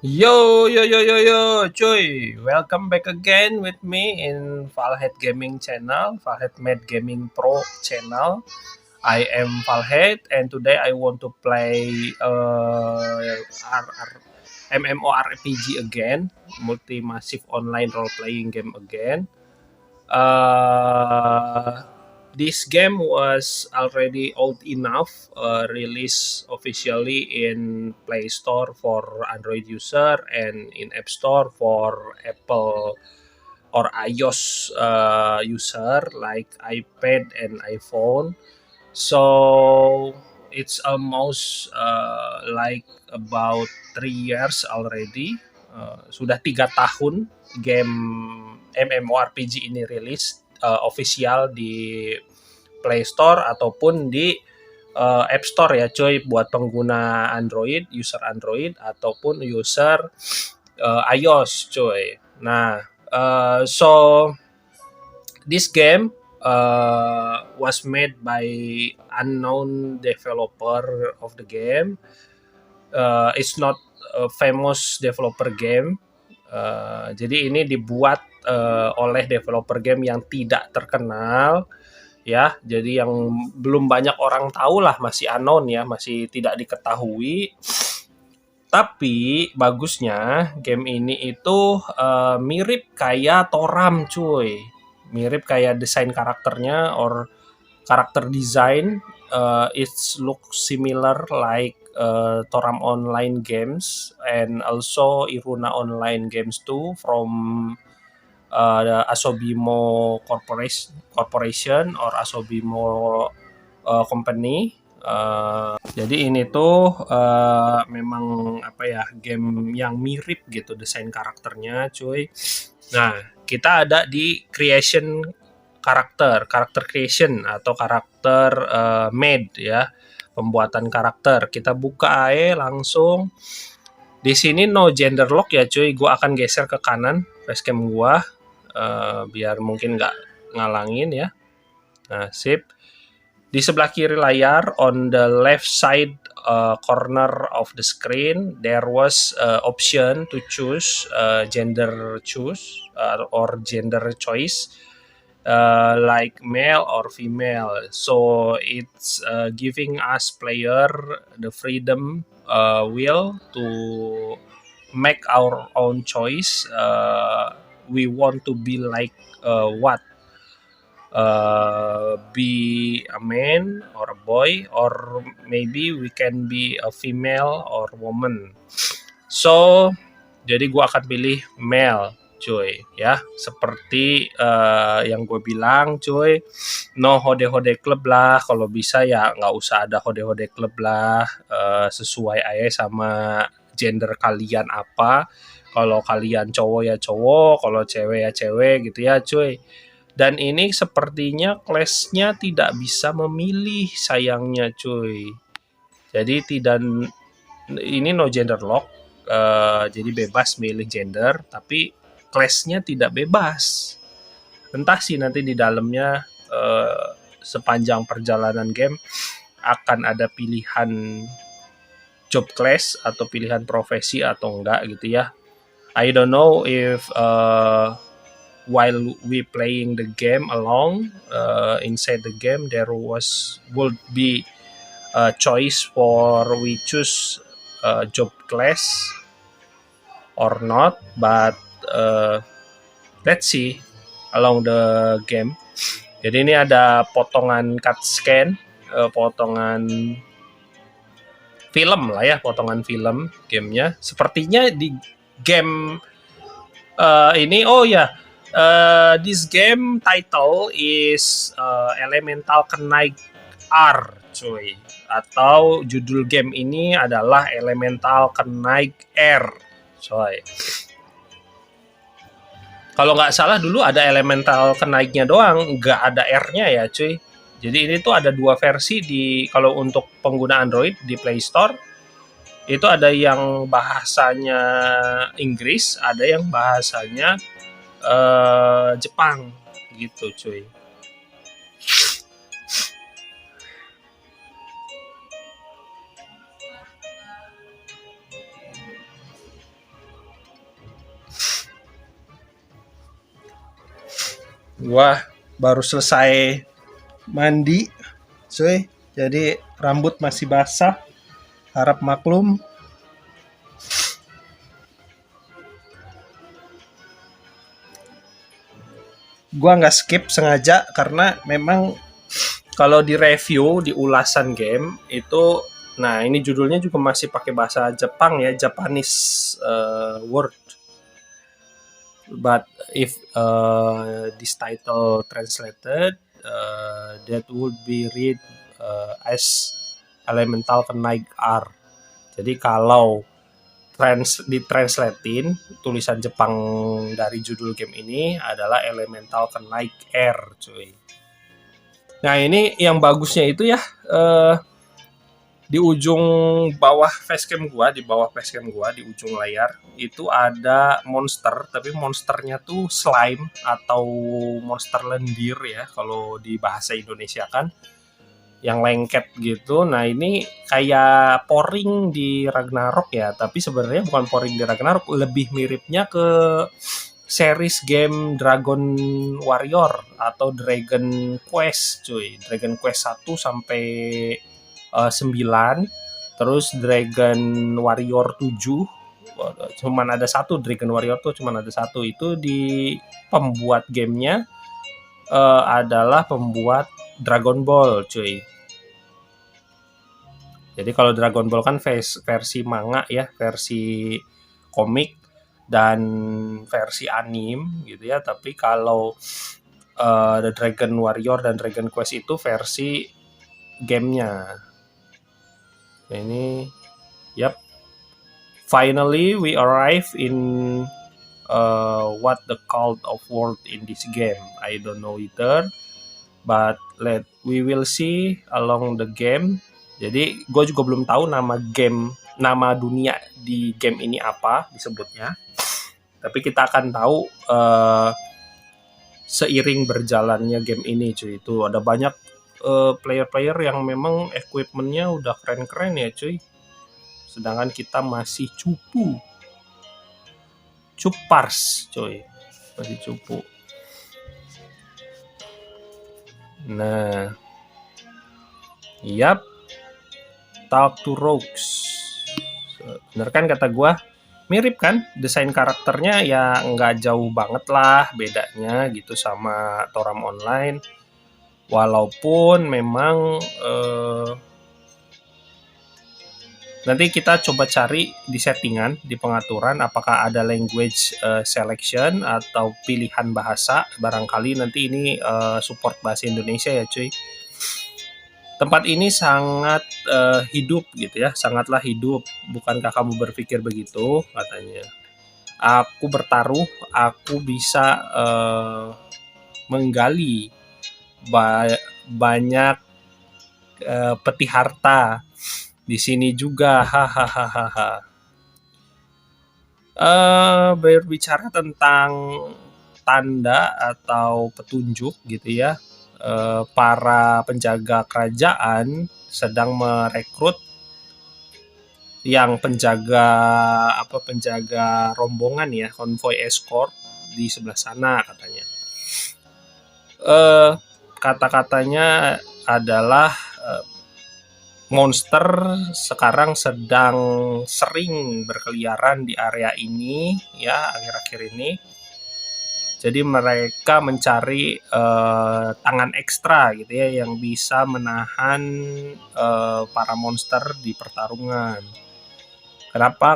Yo, yo, yo, yo, yo, cuy. Welcome back again with me in Valhead Gaming channel, Valhead Mad Gaming Pro channel. I am Valhead, and today I want to play MMORPG again, multi massive online role playing game again. Uh, this game was already old enough, released officially in Play Store for Android user and in App Store for Apple or iOS user like iPad and iPhone. So it's almost like about 3 years already. Sudah 3 tahun game MMORPG ini rilis official di Play Store ataupun di App Store ya cuy, buat pengguna Android, user Android ataupun user iOS cuy. Nah, so this game was made by unknown developer of the game. It's not a famous developer game. Jadi ini dibuat oleh developer game yang tidak terkenal ya. Jadi yang belum banyak orang tahu lah, masih unknown ya, masih tidak diketahui. Tapi bagusnya game ini itu mirip kayak Toram cuy. Mirip kayak desain karakternya or karakter design. It's look similar like Toram Online games and also Iruna Online games too from the Asobimo Corporation or Asobimo company. Jadi ini tuh memang apa ya, game yang mirip gitu desain karakternya, cuy. Nah, kita ada di creation karakter creation atau karakter made ya, pembuatan karakter. Kita buka aja langsung. Di sini no gender lock ya, cuy. Gua akan geser ke kanan facecam gua biar mungkin nggak ngalangin ya. Nah, sip. Di sebelah kiri layar, on the left side corner of the screen, there was option to choose gender or gender choice, like male or female. So it's giving us player the freedom will to make our own choice. We want to be like what? Be a man or a boy, or maybe we can be a female or woman. So jadi gue akan pilih male cuy ya, seperti yang gue bilang cuy, no hode-hode club lah, kalau bisa ya nggak usah ada hode-hode club lah, sesuai aja sama gender kalian apa. Kalau kalian cowok ya cowok, kalau cewek ya cewek gitu ya cuy. Dan ini sepertinya class-nya tidak bisa memilih sayangnya cuy. Jadi tidak, ini no gender lock, jadi bebas milih gender, tapi class-nya tidak bebas. Entah sih nanti di dalamnya sepanjang perjalanan game akan ada pilihan job class atau pilihan profesi atau enggak gitu ya. I don't know if while we playing the game along inside the game there would be a choice for we choose job class or not, but let's see along the game. Jadi ini ada potongan cut scan, potongan film lah ya, potongan film gamenya. Sepertinya di game ini, oh ya, this game title is Elemental Knight R, cuy. Atau judul game ini adalah Elemental Knight R, cuy. Kalau nggak salah dulu ada Elemental Knight-nya doang, nggak ada R-nya ya, cuy. Jadi ini tuh ada 2 versi di, kalau untuk pengguna Android di Play Store itu ada yang bahasanya Inggris, ada yang bahasanya Jepang gitu cuy. Gua baru selesai mandi, cuy. Jadi rambut masih basah. Harap maklum. Gua nggak skip sengaja karena memang kalau di review di ulasan game itu, nah ini judulnya juga masih pakai bahasa Jepang ya, Japanese word. But if this title translated, that would be read as Elemental Kenaik R. Jadi kalau ditranslatein tulisan Jepang dari judul game ini adalah Elemental Kenaik R, cuy. Nah ini yang bagusnya itu ya, di ujung bawah facecam gua, di ujung layar itu ada monster, tapi monsternya tuh slime atau monster lendir ya kalau di bahasa Indonesia kan, yang lengket gitu. Nah ini kayak poring di Ragnarok ya, tapi sebenarnya bukan poring di Ragnarok, lebih miripnya ke series game Dragon Warrior atau Dragon Quest, cuy. Dragon Quest 1 sampai 9, terus Dragon Warrior 7, cuman ada satu. Dragon Warrior tuh cuman ada satu. Itu di pembuat gamenya adalah pembuat Dragon Ball, cuy. Jadi kalau Dragon Ball kan versi manga ya, versi komik dan versi anim gitu ya. Tapi kalau The Dragon Warrior dan Dragon Quest itu versi gamenya. Nah, ini, yep. Finally we arrive in what the cult of world in this game. I don't know either, but we will see along the game. Jadi gue juga belum tahu nama dunia di game ini apa disebutnya. Tapi kita akan tahu seiring berjalannya game ini, cuy. Itu ada banyak player-player yang memang equipmentnya udah keren-keren ya, cuy. Sedangkan kita masih cupars, cuy. Masih cupu. Nah, yap. Talk to Rogues. Bener kan kata gue? Mirip kan? Desain karakternya ya nggak jauh banget lah bedanya gitu sama Toram Online. Walaupun memang nanti kita coba cari di settingan, di pengaturan apakah ada language selection atau pilihan bahasa. Barangkali nanti ini support bahasa Indonesia ya, cuy. Tempat ini sangat hidup gitu ya, sangatlah hidup. Bukankah kamu berpikir begitu? Katanya. Aku bertaruh, aku bisa menggali banyak peti harta di sini juga. Hahaha. Berbicara tentang tanda atau petunjuk gitu ya. Para penjaga kerajaan sedang merekrut yang penjaga rombongan ya, konvoy escort di sebelah sana katanya. Kata-katanya adalah monster sekarang sedang sering berkeliaran di area ini ya akhir-akhir ini. Jadi mereka mencari tangan ekstra gitu ya yang bisa menahan para monster di pertarungan. Kenapa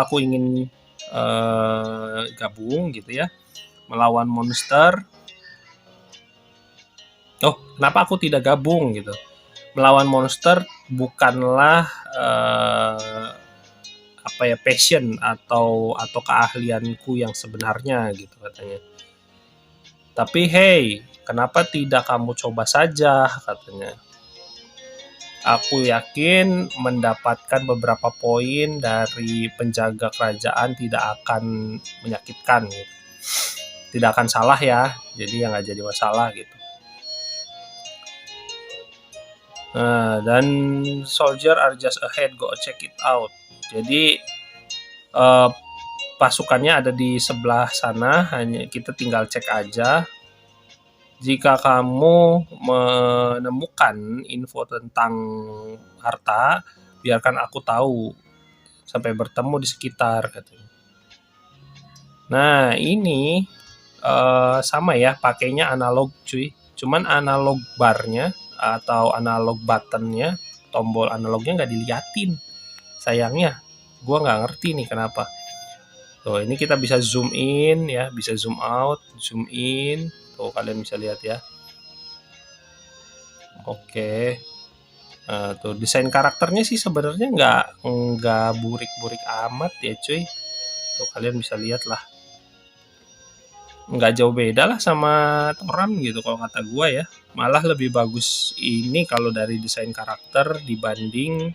aku ingin gabung gitu ya melawan monster? Oh, kenapa aku tidak gabung gitu? Melawan monster bukanlah passion atau keahlianku yang sebenarnya gitu katanya. Tapi hey, kenapa tidak kamu coba saja katanya. Aku yakin mendapatkan beberapa poin dari penjaga kerajaan tidak akan menyakitkan gitu. Tidak akan salah ya, jadi nggak jadi masalah gitu. Dan soldier are just ahead, go check it out. Jadi pasukannya ada di sebelah sana, hanya kita tinggal cek aja. Jika kamu menemukan info tentang harta, biarkan aku tahu. Sampai bertemu di sekitar, katanya. Nah, ini sama ya, pakainya analog cuy. Cuman analog barnya atau analog buttonnya, tombol analognya nggak diliatin. Sayangnya, gua nggak ngerti nih kenapa. Tuh, ini kita bisa zoom in ya, bisa zoom out, zoom in. Tuh, kalian bisa lihat ya. Oke. Nah, tuh desain karakternya sih sebenarnya nggak burik-burik amat ya cuy. Tuh, kalian bisa lihat lah. Nggak jauh beda lah sama Toram gitu kalau kata gua ya. Malah lebih bagus ini kalau dari desain karakter dibanding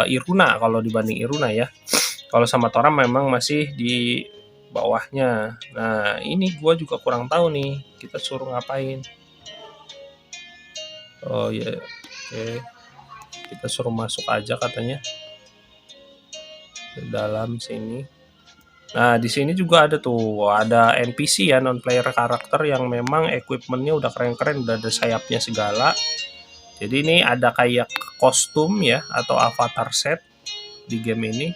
Iruna, kalau dibanding Iruna ya. Kalau sama Toram memang masih di bawahnya. Nah, ini gua juga kurang tahu nih, kita suruh ngapain. Oh ya, oke. Kita suruh masuk aja katanya ke dalam sini. Nah, di sini juga ada tuh, ada NPC ya, non player karakter yang memang equipmentnya udah keren-keren, udah ada sayapnya segala. Jadi ini ada kayak kostum ya atau avatar set di game ini.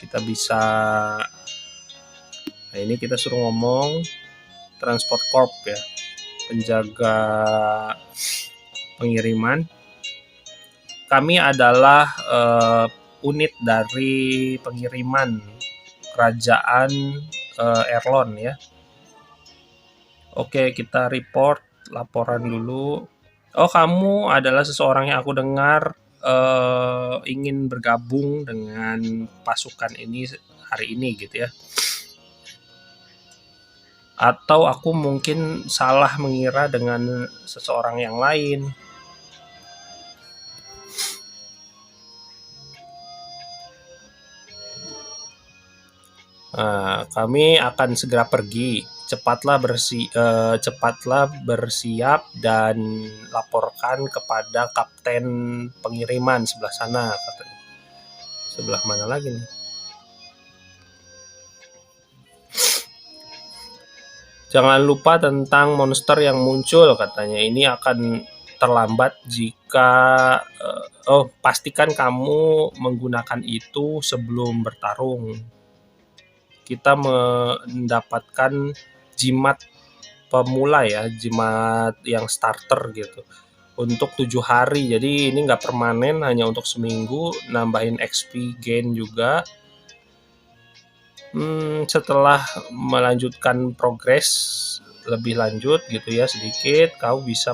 Kita bisa, nah ini kita suruh ngomong transport corp ya, penjaga pengiriman. Kami adalah unit dari pengiriman kerajaan Erlon ya. Oke, kita report, laporan dulu. Oh, kamu adalah seseorang yang aku dengar ingin bergabung dengan pasukan ini hari ini gitu ya. Atau aku mungkin salah mengira dengan seseorang yang lain. Nah, kami akan segera pergi. Cepatlah bersiap dan laporkan kepada kapten pengiriman sebelah sana, katanya. Sebelah mana lagi nih? Jangan lupa tentang monster yang muncul, katanya. Ini akan terlambat jika pastikan kamu menggunakan itu sebelum bertarung. Kita mendapatkan jimat pemula ya, jimat yang starter gitu untuk 7 hari. Jadi ini nggak permanen, hanya untuk seminggu, nambahin XP gain juga. Setelah melanjutkan progres lebih lanjut gitu ya sedikit, kau bisa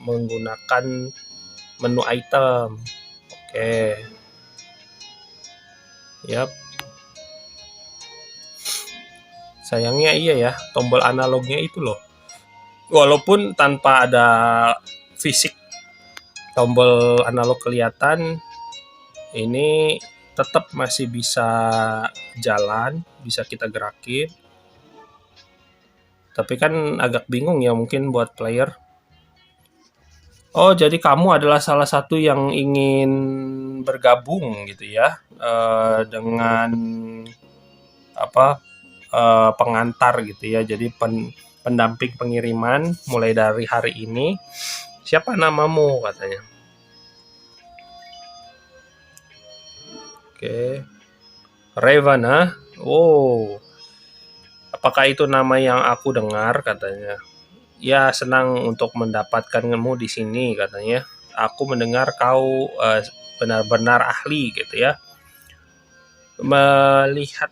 menggunakan menu item. Oke. Yap. Sayangnya iya ya, tombol analognya itu loh. Walaupun tanpa ada fisik tombol analog kelihatan, ini tetap masih bisa jalan, bisa kita gerakin. Tapi kan agak bingung ya mungkin buat player. Oh, jadi kamu adalah salah satu yang ingin bergabung gitu ya dengan apa pengantar gitu ya. Jadi pendamping pengiriman mulai dari hari ini. Siapa namamu, katanya. Oke. Ravana. Oh. Apakah itu nama yang aku dengar, katanya. Ya, senang untuk mendapatkanmu di sini, katanya. Aku mendengar kau benar-benar ahli gitu ya.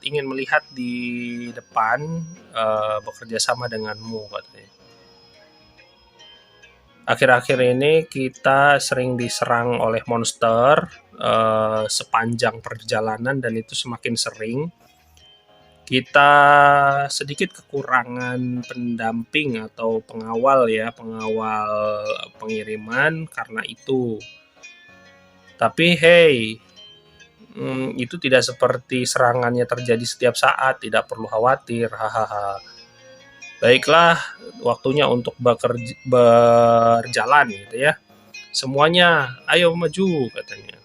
Ingin melihat di depan bekerja sama denganmu, katanya. Akhir-akhir ini kita sering diserang oleh monster sepanjang perjalanan dan itu semakin sering. Kita sedikit kekurangan pendamping atau pengawal ya, pengawal pengiriman karena itu. Tapi hey, itu tidak seperti serangannya terjadi setiap saat, tidak perlu khawatir, hahaha. Baiklah, waktunya untuk berjalan gitu ya. Semuanya, ayo maju, katanya.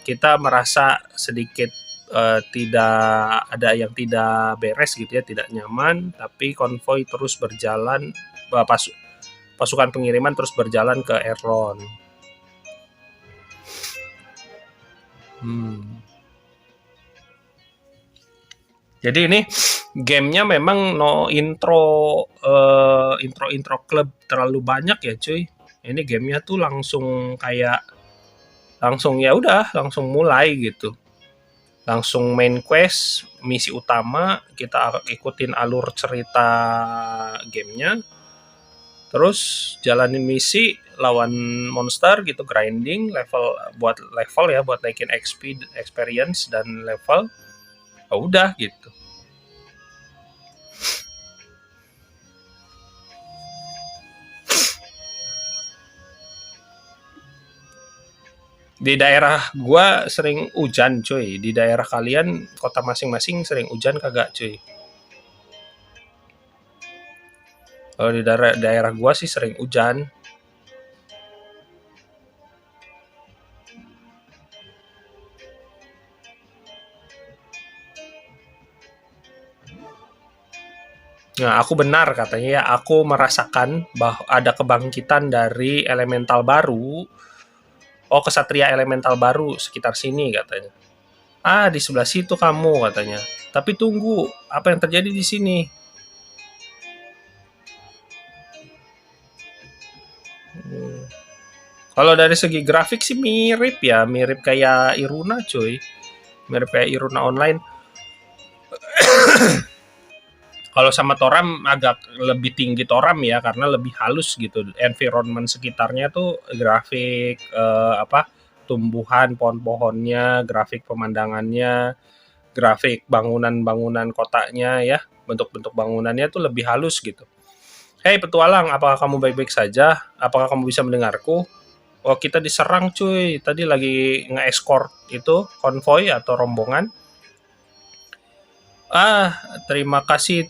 kita merasa sedikit tidak ada yang tidak beres gitu ya, tidak nyaman, tapi konvoi terus berjalan, pasukan pengiriman terus berjalan ke Erlon. Jadi ini gamenya memang no intro klub terlalu banyak ya cuy. Ini gamenya tuh langsung ya udah langsung mulai gitu. Langsung main quest, misi utama, kita ikutin alur cerita gamenya. Terus jalanin misi, lawan monster gitu, grinding level buat naikin XP, experience dan level. Ya udah gitu. Di daerah gua sering hujan cuy. Di daerah kalian, kota masing-masing sering hujan kagak cuy? Kalau di daerah gua sih sering hujan. Nah, aku benar katanya ya. Aku merasakan bahwa ada kebangkitan dari elemental baru. Oh, kesatria elemental baru sekitar sini katanya. Ah, di sebelah situ kamu katanya. Tapi tunggu, apa yang terjadi di sini? Kalau dari segi grafik sih mirip ya, mirip kayak Iruna cuy. Mirip kayak Iruna Online. Kalau sama Toram agak lebih tinggi Toram ya, karena lebih halus gitu. Environment sekitarnya tuh grafik tumbuhan, pohon-pohonnya, grafik pemandangannya, grafik bangunan-bangunan kotanya ya, bentuk-bentuk bangunannya tuh lebih halus gitu. Hei petualang, apakah kamu baik-baik saja? Apakah kamu bisa mendengarku? Oh, kita diserang cuy. Tadi lagi nge-escort itu konvoi atau rombongan. Terima kasih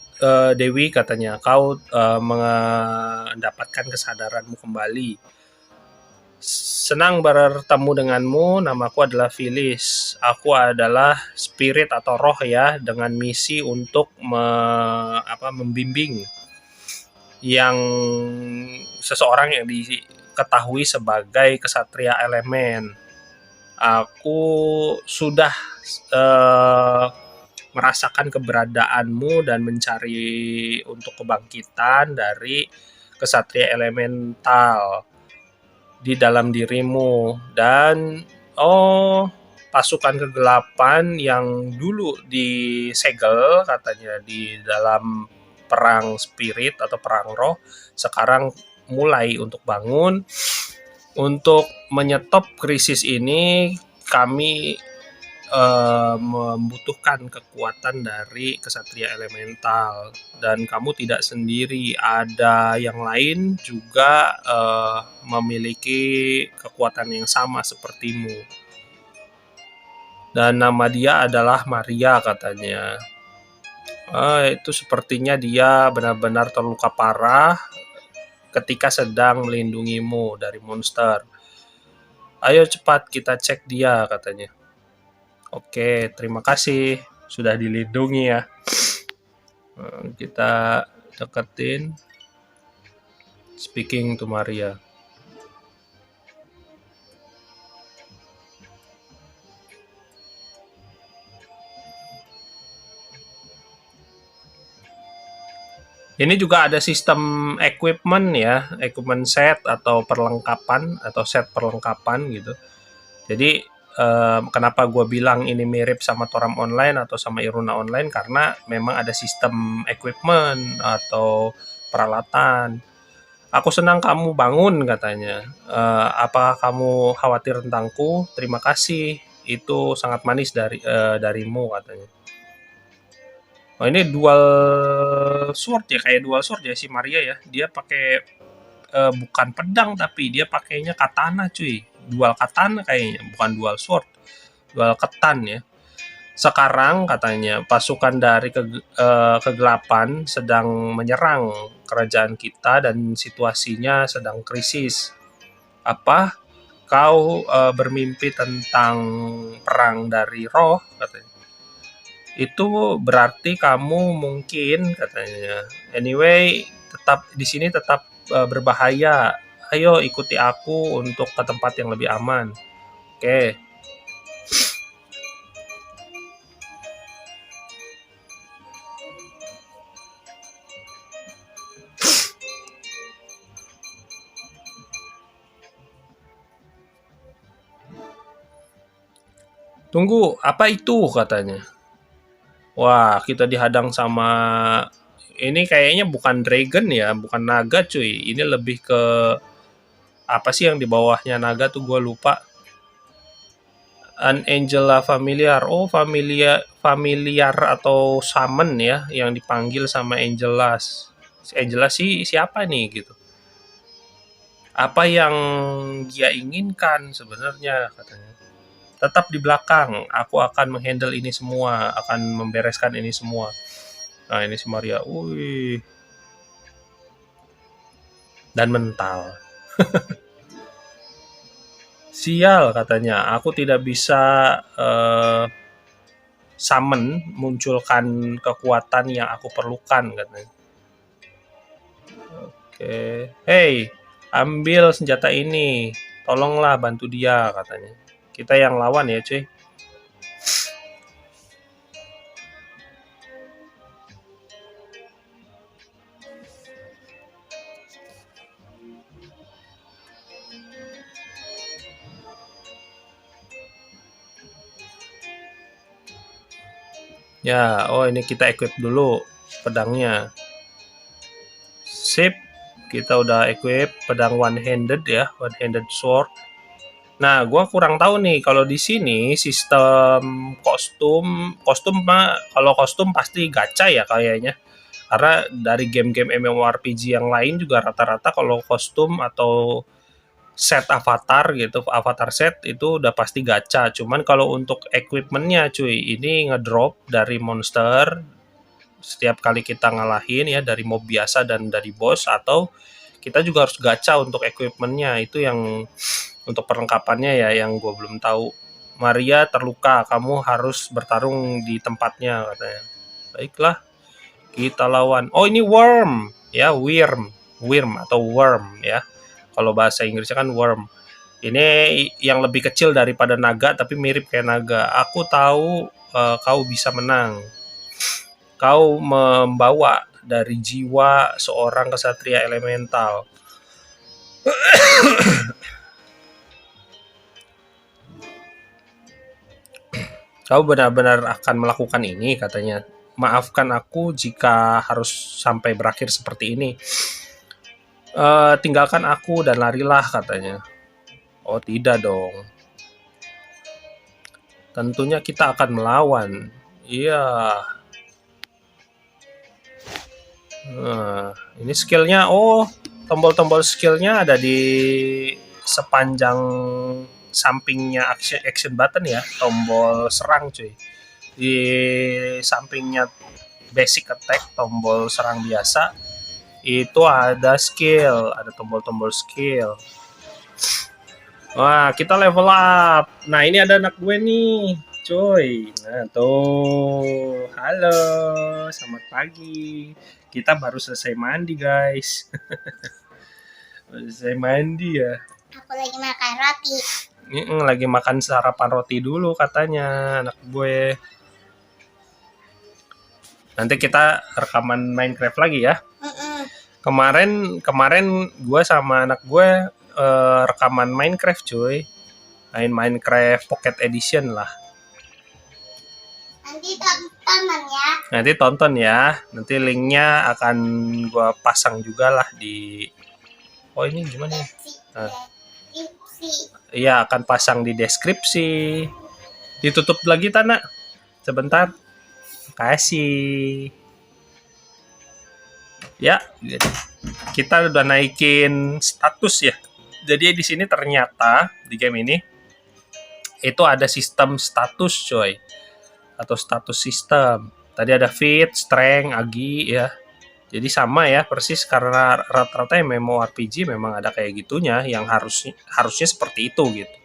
Dewi katanya. Kau mendapatkan kesadaranmu kembali. Senang bertemu denganmu. Namaku adalah Phyllis. Aku adalah spirit atau roh ya, dengan misi untuk membimbing yang seseorang yang diketahui sebagai kesatria elemen. Aku sudah merasakan keberadaanmu dan mencari untuk kebangkitan dari kesatria elemental di dalam dirimu. Dan pasukan kegelapan yang dulu disegel katanya di dalam perang spirit atau perang roh, sekarang mulai untuk bangun. Untuk menyetop krisis ini, kami membutuhkan kekuatan dari kesatria elemental, dan kamu tidak sendiri, ada yang lain juga memiliki kekuatan yang sama sepertimu, dan nama dia adalah Maria katanya. Itu sepertinya dia benar-benar terluka parah ketika sedang melindungimu dari monster. Ayo cepat kita cek dia katanya. Oke, terima kasih sudah dilindungi ya. Kita deketin. Speaking to Maria. Ini juga ada sistem equipment ya, equipment set atau perlengkapan atau set perlengkapan gitu. Jadi kenapa gue bilang ini mirip sama Toram Online atau sama Iruna Online, karena memang ada sistem equipment atau peralatan. Aku senang kamu bangun katanya. Apa kamu khawatir tentangku? Terima kasih. Itu sangat manis darimu katanya. Oh, ini dual sword ya, kayak dual sword ya si Maria ya. Dia pakai bukan pedang, tapi dia pakainya katana cuy. Dual katana kayaknya, bukan dual sword, dual ketan ya. Sekarang katanya pasukan dari kegelapan sedang menyerang kerajaan kita dan situasinya sedang krisis. Apa? kau bermimpi tentang perang dari roh katanya. Itu berarti kamu mungkin katanya. Anyway, tetap di sini tetap berbahaya. Ayo ikuti aku untuk ke tempat yang lebih aman. Oke. Tunggu, apa itu katanya? Wah, kita dihadang sama ini kayaknya bukan dragon ya, bukan naga cuy. Ini lebih ke apa sih yang di bawahnya naga tuh gue lupa. An Angela familiar. Oh, familiar atau summon ya yang dipanggil sama Angelas. Si Angela sih siapa nih gitu. Apa yang dia inginkan sebenarnya katanya. Tetap di belakang, aku akan menghandle ini semua, akan membereskan ini semua. Nah, ini si Maria. Wih. Dan mental. Sial katanya, aku tidak bisa summon, munculkan kekuatan yang aku perlukan katanya. Oke. Hey, ambil senjata ini. Tolonglah bantu dia katanya. Kita yang lawan ya cuy. Ya, oh ini kita equip dulu pedangnya. Sip, kita udah equip pedang one-handed ya, one-handed sword. Nah, gua kurang tahu nih kalau di sini sistem kostum mah kalau kostum pasti gacha ya kayaknya. Karena dari game-game MMORPG yang lain juga rata-rata kalau kostum atau set avatar gitu, avatar set itu udah pasti gacha. Cuman kalau untuk equipmentnya cuy, ini ngedrop dari monster setiap kali kita ngalahin ya dari mob biasa dan dari boss, atau kita juga harus gacha untuk equipmentnya. Itu yang untuk perlengkapannya ya yang gue belum tahu. Maria terluka, kamu harus bertarung di tempatnya katanya. Baiklah, kita lawan. Oh ini worm ya, worm atau worm ya. Kalau bahasa Inggrisnya kan worm. Ini yang lebih kecil daripada naga tapi mirip kayak naga. Aku tahu kau bisa menang. Kau membawa dari jiwa seorang kesatria elemental. Kau benar-benar akan melakukan ini katanya. Maafkan aku jika harus sampai berakhir seperti ini. Tinggalkan aku dan larilah katanya. Oh tidak dong. Tentunya kita akan melawan. Iya. Nah, ini skillnya. Oh, tombol-tombol skillnya ada di sepanjang sampingnya action button ya. Tombol serang cuy. Di sampingnya basic attack, tombol serang biasa, itu ada skill, ada tombol-tombol skill. Wah, kita level up. Nah, ini ada anak gue nih, cuy. Nah, tuh. Halo, selamat pagi. Kita baru selesai mandi, guys. Baru selesai mandi ya. Aku lagi makan roti. Lagi makan sarapan roti dulu katanya anak gue. Nanti kita rekaman Minecraft lagi ya. Kemarin gue sama anak gue rekaman Minecraft cuy. Main Minecraft Pocket Edition lah. Nanti tonton ya. Nanti tonton ya. Nanti linknya akan gue pasang juga lah di. Oh ini gimana ya? Iya akan pasang di deskripsi. Ditutup lagi Tana. Sebentar. Kasih. Ya, kita udah naikin status ya. Jadi di sini ternyata di game ini itu ada sistem status coy, atau status sistem. Tadi ada fit, strength, agi ya. Jadi sama ya persis karena rata-rata MMORPG memang ada kayak gitunya yang harusnya seperti itu gitu.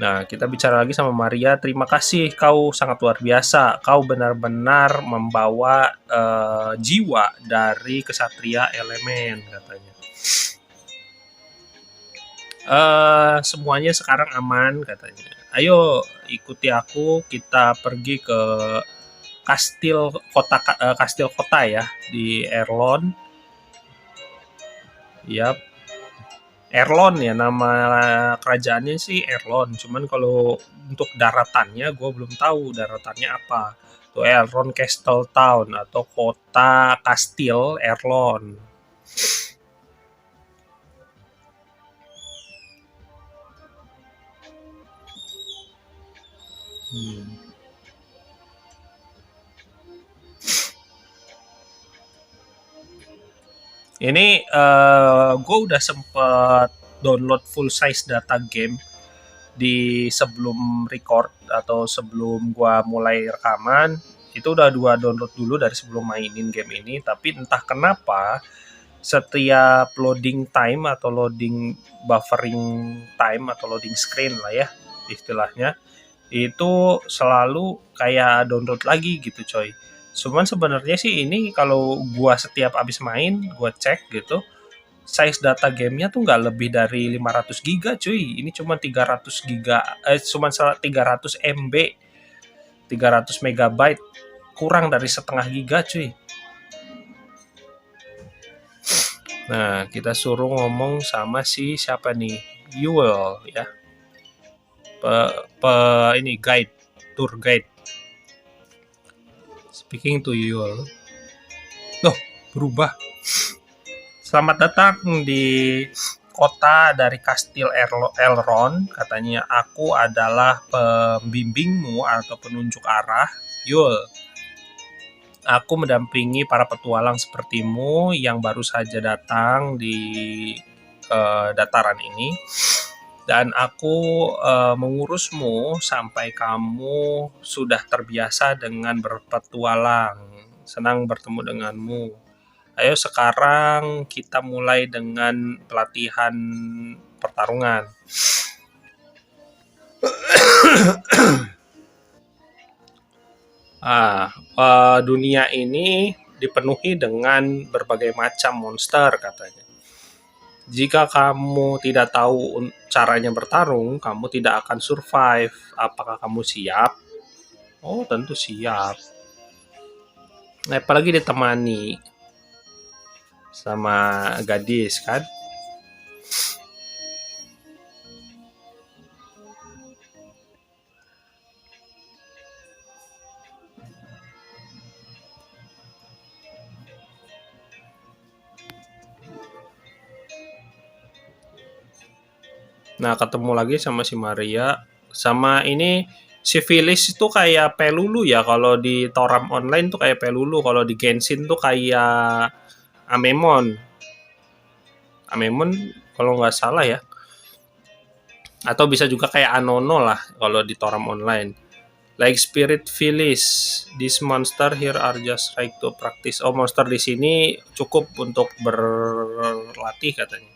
Nah, kita bicara lagi sama Maria. Terima kasih, kau sangat luar biasa. Kau benar-benar membawa jiwa dari kesatria elemen, katanya. Semuanya sekarang aman, katanya. Ayo ikuti aku, kita pergi ke kastil kota ya di Erlon. Yap. Erlon ya, nama kerajaannya sih Erlon. Cuman kalau untuk daratannya gue belum tahu daratannya apa. Tuh Erlon Castle Town atau kota kastil Erlon. Ini gue udah sempet download full size data game di sebelum record atau sebelum gue mulai rekaman. Itu udah dua download dulu dari sebelum mainin game ini. Tapi entah kenapa setiap loading time atau loading buffering time atau loading screen lah ya istilahnya, itu selalu kayak download lagi gitu coy. Cuman sebenarnya sih ini kalau gua setiap abis main gua cek gitu, size data gamenya tuh nggak lebih dari 500 giga cuy. Ini cuma 300 giga, cuma 300 MB, 300 megabyte, kurang dari setengah giga cuy. Nah, kita suruh ngomong sama si siapa nih? Yuel ya. Ini guide, tour guide. Speaking to Yuel. Loh, berubah. Selamat datang di kota dari Kastil Elrond. Katanya aku adalah pembimbingmu atau penunjuk arah. Yuel. Aku mendampingi para petualang sepertimu yang baru saja datang di dataran ini, dan aku mengurusmu sampai kamu sudah terbiasa dengan berpetualang. Senang bertemu denganmu. Ayo sekarang kita mulai dengan pelatihan pertarungan. Dunia ini dipenuhi dengan berbagai macam monster katanya. Jika kamu tidak tahu caranya bertarung, kamu tidak akan survive. Apakah kamu siap? Oh, tentu siap. Nah, apalagi ditemani sama gadis kan? Nah, ketemu lagi sama si Maria. Sama ini si Phyllis itu kayak Pelulu ya. Kalau di Toram online tuh kayak Pelulu. Kalau di Genshin tuh kayak Amemon. Amemon kalau nggak salah ya. Atau bisa juga kayak Anono lah kalau di Toram online. Like Spirit Phyllis, this monster here are just right to practice. Oh, monster di sini cukup untuk berlatih katanya.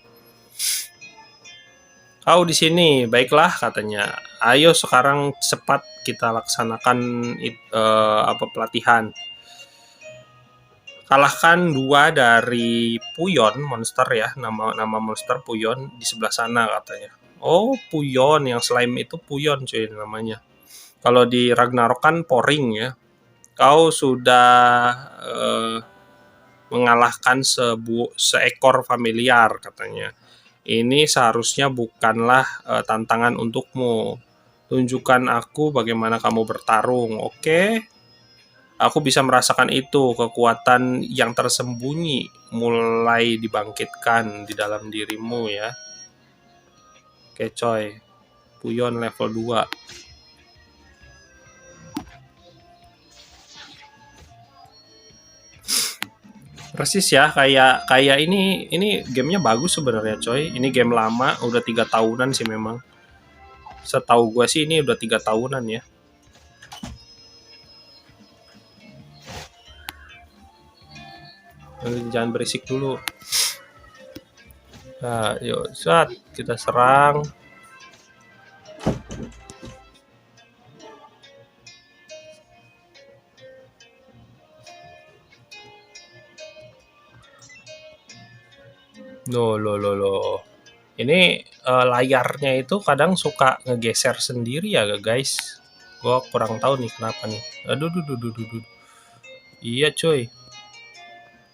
Kau di sini, baiklah katanya. Ayo sekarang cepat kita laksanakan pelatihan. Kalahkan 2 dari Puyon monster ya, nama monster Puyon di sebelah sana katanya. Oh, Puyon, yang slime itu Puyon cuy namanya. Kalau di Ragnarok kan Poring ya. Kau sudah mengalahkan seekor familiar katanya. Ini seharusnya bukanlah tantangan untukmu. Tunjukkan aku bagaimana kamu bertarung, oke? Aku bisa merasakan itu, kekuatan yang tersembunyi mulai dibangkitkan di dalam dirimu ya. Oke coy, Puyon level 2. Persis ya, kayak ini gamenya bagus sebenarnya coy. Ini game lama, udah 3 tahunan sih memang. Setahu gue sih ini udah 3 tahunan ya. Jangan berisik dulu. Nah, yuk, saat kita serang. Loh. Ini layarnya itu kadang suka ngegeser sendiri ya guys. Gua kurang tahu nih kenapa nih. Aduh, duh. Iya cuy.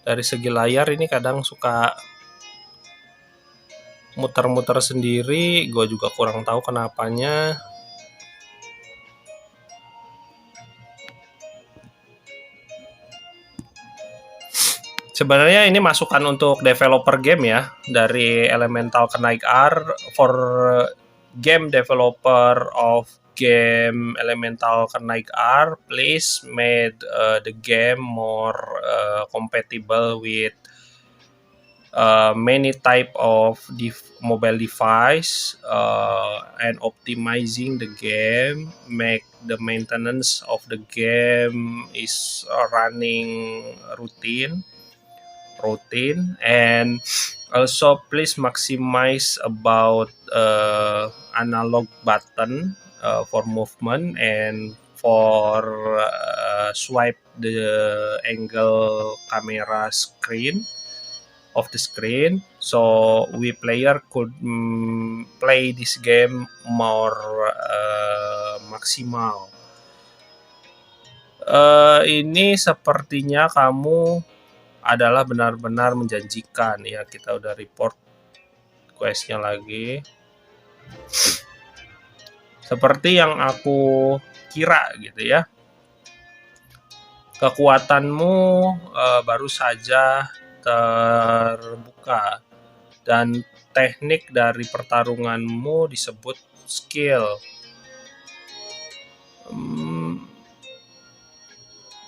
Dari segi layar ini kadang suka muter-muter sendiri. Gue juga kurang tahu kenapanya. Sebenarnya ini masukan untuk developer game ya, dari Elemental ke Night R. For game developer of game Elemental ke Night R, please made the game more compatible with many type of mobile device, and optimizing the game, make the maintenance of the game is running routine, and also please maximize about analog button for movement and for swipe the angle camera screen of the screen, so we player could play this game more maksimal. Ini sepertinya kamu adalah benar-benar menjanjikan ya. Kita udah report questnya lagi. Seperti yang aku kira gitu ya. Kekuatanmu baru saja terbuka dan teknik dari pertarunganmu disebut skill.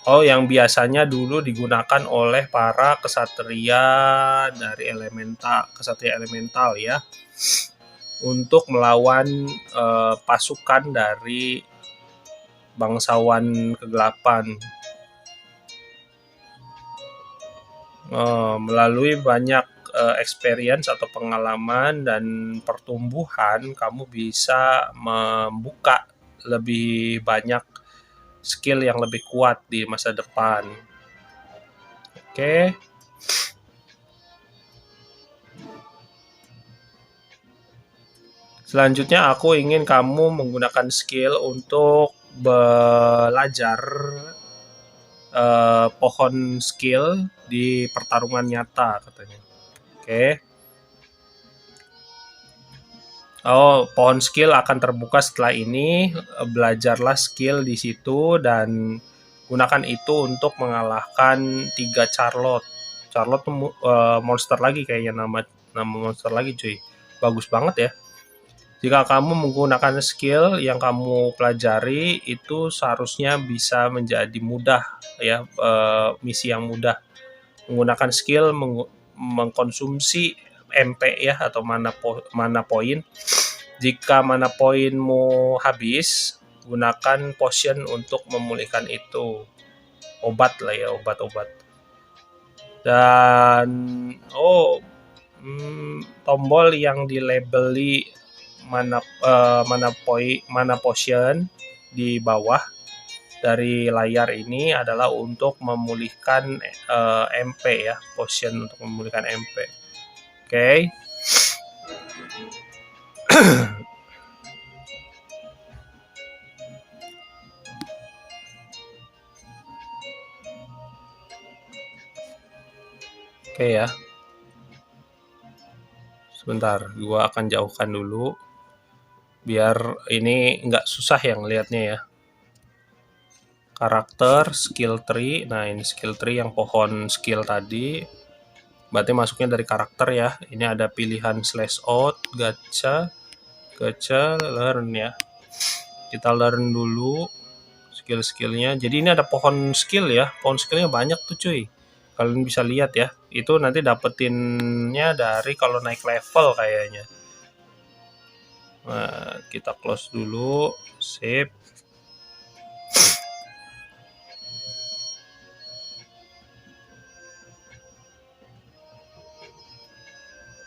Yang biasanya dulu digunakan oleh para kesatria dari kesatria elemental ya, untuk melawan pasukan dari bangsawan kegelapan. Melalui banyak experience atau pengalaman dan pertumbuhan, kamu bisa membuka lebih banyak skill yang lebih kuat di masa depan. Oke. Selanjutnya aku ingin kamu menggunakan skill untuk belajar pohon skill di pertarungan nyata katanya. Oke. Pohon skill akan terbuka setelah ini. Belajarlah skill di situ dan gunakan itu untuk mengalahkan 3 Charlotte. Charlotte monster lagi kayaknya, nama monster lagi cuy. Bagus banget ya. Jika kamu menggunakan skill yang kamu pelajari, itu seharusnya bisa menjadi mudah ya, misi yang mudah. Menggunakan skill mengkonsumsi MP ya, atau mana poin. Jika mana poinmu habis, gunakan potion untuk memulihkan itu. Obat lah ya, obat-obat. Dan tombol yang dilabeli mana potion di bawah dari layar ini adalah untuk memulihkan MP ya, potion untuk memulihkan MP. Oke. Oke ya. Sebentar, gua akan jauhkan dulu biar ini nggak susah ya ngelihatnya ya. Karakter, skill tree. Nah, ini skill tree yang pohon skill tadi. Berarti masuknya dari karakter ya. Ini ada pilihan slash out, gacha, learn ya. Kita learn dulu skill-skillnya. Jadi ini ada pohon skill ya. Pohon skillnya banyak tuh cuy. Kalian bisa lihat ya. Itu nanti dapetinnya dari kalau naik level kayaknya. Nah, kita close dulu, save.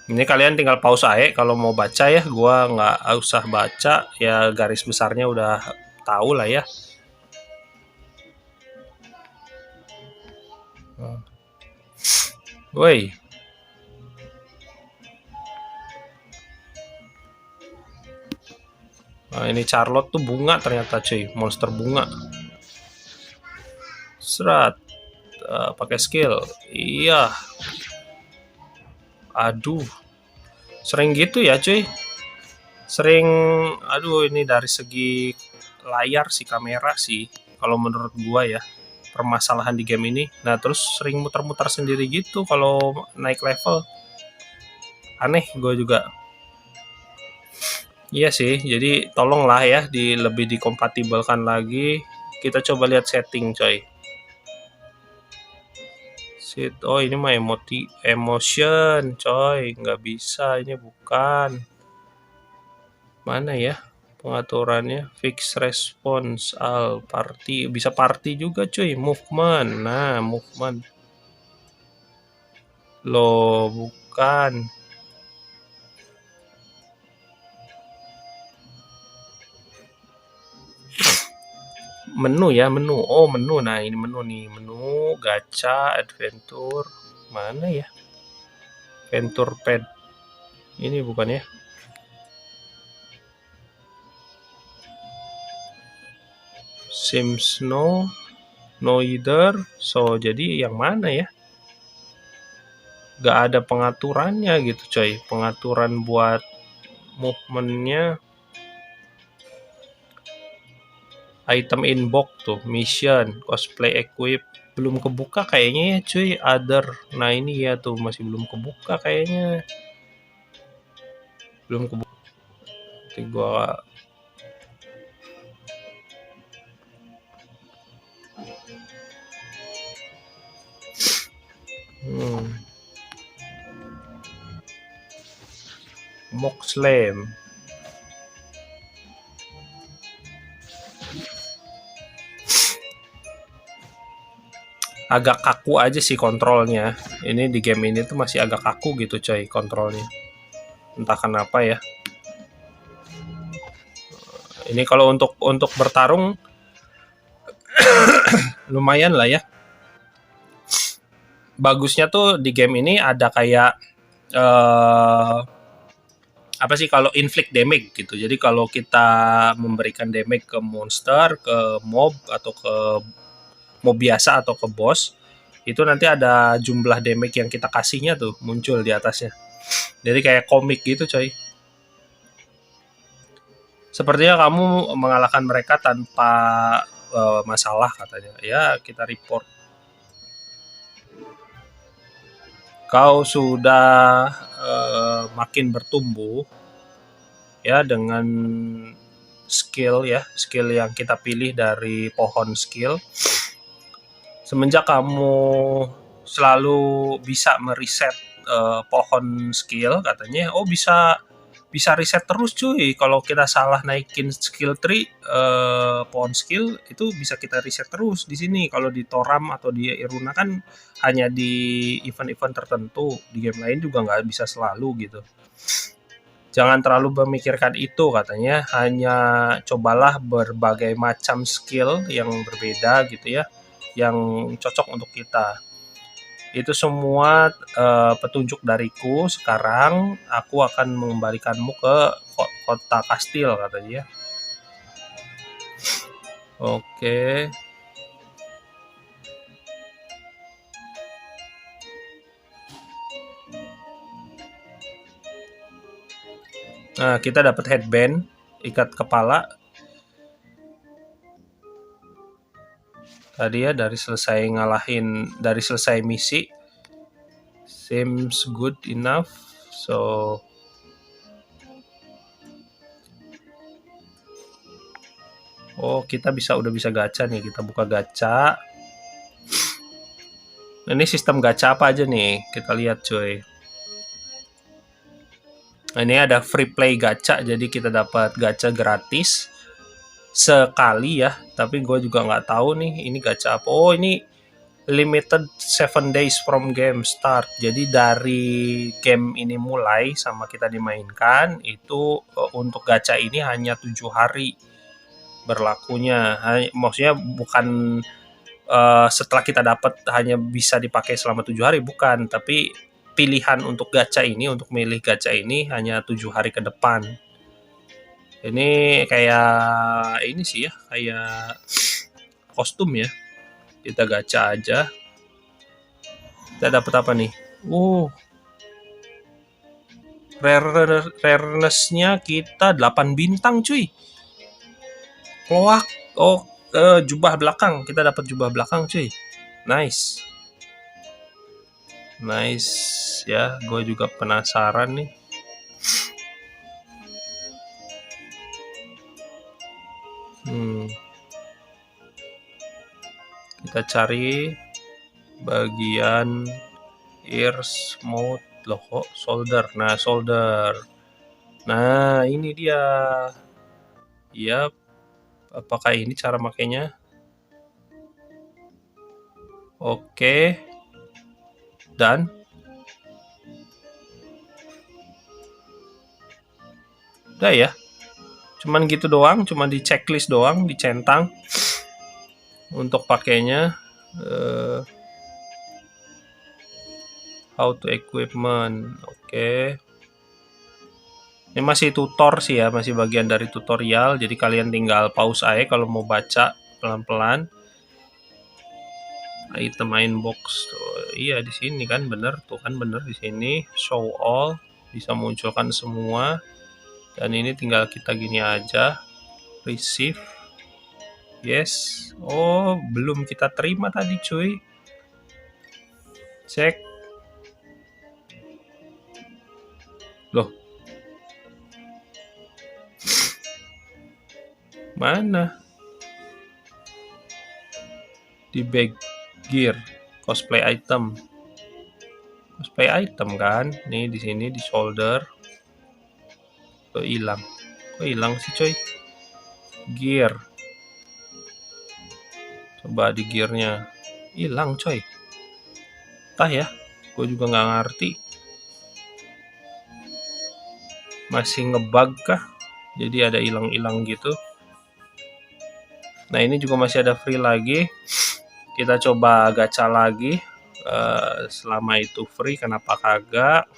Ini kalian tinggal pause aja kalau mau baca ya. Gua nggak usah baca ya, garis besarnya udah tahu lah ya. Woi. Nah, ini Charlotte tuh bunga ternyata cuy, monster bunga. Serat. Pakai skill. Iya. Aduh. Sering gitu ya cuy. Sering, aduh ini dari segi layar sih, kamera sih. Kalau menurut gua ya, permasalahan di game ini. Nah, terus sering muter-muter sendiri gitu kalau naik level. Aneh gua juga. Iya sih, jadi tolonglah ya lebih dikompatibelkan lagi. Kita coba lihat setting coy. Oh ini mah emotion coy, nggak bisa, ini bukan. Mana ya pengaturannya? Fix response al party, bisa party juga cuy. Movement, nah movement loh, bukan. Menu ya, menu. Oh menu, nah ini menu nih, menu gacha adventure, mana ya, adventure pad ini bukan ya. Sims no either. So jadi yang mana ya, gak ada pengaturannya gitu coy, pengaturan buat movementnya. Item inbox tuh, mission, cosplay equip, belum kebuka kayaknya ya cuy. Other, nah ini ya tuh masih belum kebuka kayaknya, belum kebuka. Nanti gua Mock Slam. Agak kaku aja sih kontrolnya. Ini di game ini tuh masih agak kaku gitu coy kontrolnya. Entah kenapa ya. Ini kalau untuk bertarung lumayan lah ya. Bagusnya tuh di game ini ada kayak apa sih, kalau inflict damage gitu. Jadi kalau kita memberikan damage ke monster, ke mob, atau ke mob biasa atau ke boss, itu nanti ada jumlah damage yang kita kasihnya tuh muncul di atasnya. Jadi kayak komik gitu coy. Sepertinya kamu mengalahkan mereka tanpa masalah katanya. Ya kita report. Kau sudah makin bertumbuh ya dengan skill yang kita pilih dari pohon skill. Semenjak kamu selalu bisa mereset pohon skill katanya, oh bisa reset terus cuy. Kalau kita salah naikin skill tree, pohon skill itu bisa kita reset terus di sini. Kalau di Toram atau di Iruna kan hanya di event-event tertentu, di game lain juga nggak bisa selalu gitu. Jangan terlalu memikirkan itu katanya, hanya cobalah berbagai macam skill yang berbeda gitu ya, yang cocok untuk kita. Itu semua petunjuk dariku. Sekarang aku akan mengembalikanmu ke kota kastil katanya. Oke. Nah, kita dapat headband, ikat kepala. Tadi ya dari selesai misi. Seems good enough. So oh, kita udah bisa gacha nih. Kita buka gacha. Ini sistem gacha apa aja nih? Kita lihat cuy. Ini ada free play gacha, jadi kita dapat gacha gratis sekali ya. Tapi gue juga nggak tahu nih ini gacha apa. Oh ini limited 7 days from game start. Jadi dari game ini mulai sama kita dimainkan itu untuk gacha ini hanya 7 hari berlakunya. Maksudnya bukan setelah kita dapat hanya bisa dipakai selama 7 hari, bukan, tapi pilihan untuk gacha ini, untuk milih gacha ini hanya 7 hari ke depan. Ini kayak ini sih ya, kayak kostum ya. Kita gacha aja. Kita dapat apa nih? Rareness-nya kita 8 bintang cuy. Kloak. Jubah belakang. Kita dapat jubah belakang cuy. Nice ya. Gue juga penasaran nih. Kita cari bagian ears mode. Loh kok solder. Nah ini dia. Yap. Apakah ini cara makainya? Oke. Dan udah ya. Cuman gitu doang, cuman di checklist doang, dicentang untuk pakainya. How to equipment. Oke. Ini masih tutor sih ya, masih bagian dari tutorial. Jadi kalian tinggal pause aja kalau mau baca pelan-pelan. Item inbox. Iya di sini kan bener, tuh kan bener di sini. Show all, bisa munculkan semua. Dan ini tinggal kita gini aja. Receive. Yes. Oh, belum kita terima tadi cuy. Cek. Loh. Mana? Di bag gear. Cosplay item. Cosplay item kan? Nih di sini di shoulder. Kok hilang? Sih coy? Gear. Coba di gearnya. Hilang coy. Entah ya. Gue juga nggak ngerti. Masih ngebug kah? Jadi ada hilang-hilang gitu. Nah ini juga masih ada free lagi. Kita coba gacha lagi. Selama itu free, kenapa kagak?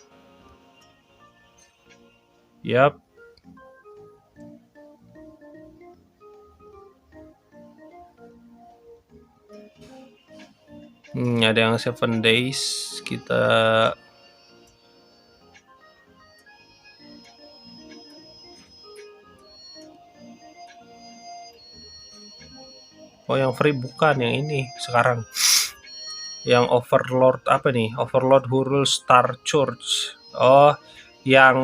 Yap. Ada yang 7 days. Kita yang free bukan yang ini sekarang. Yang Overlord apa nih? Overlord Hurul Star Church. Oh, yang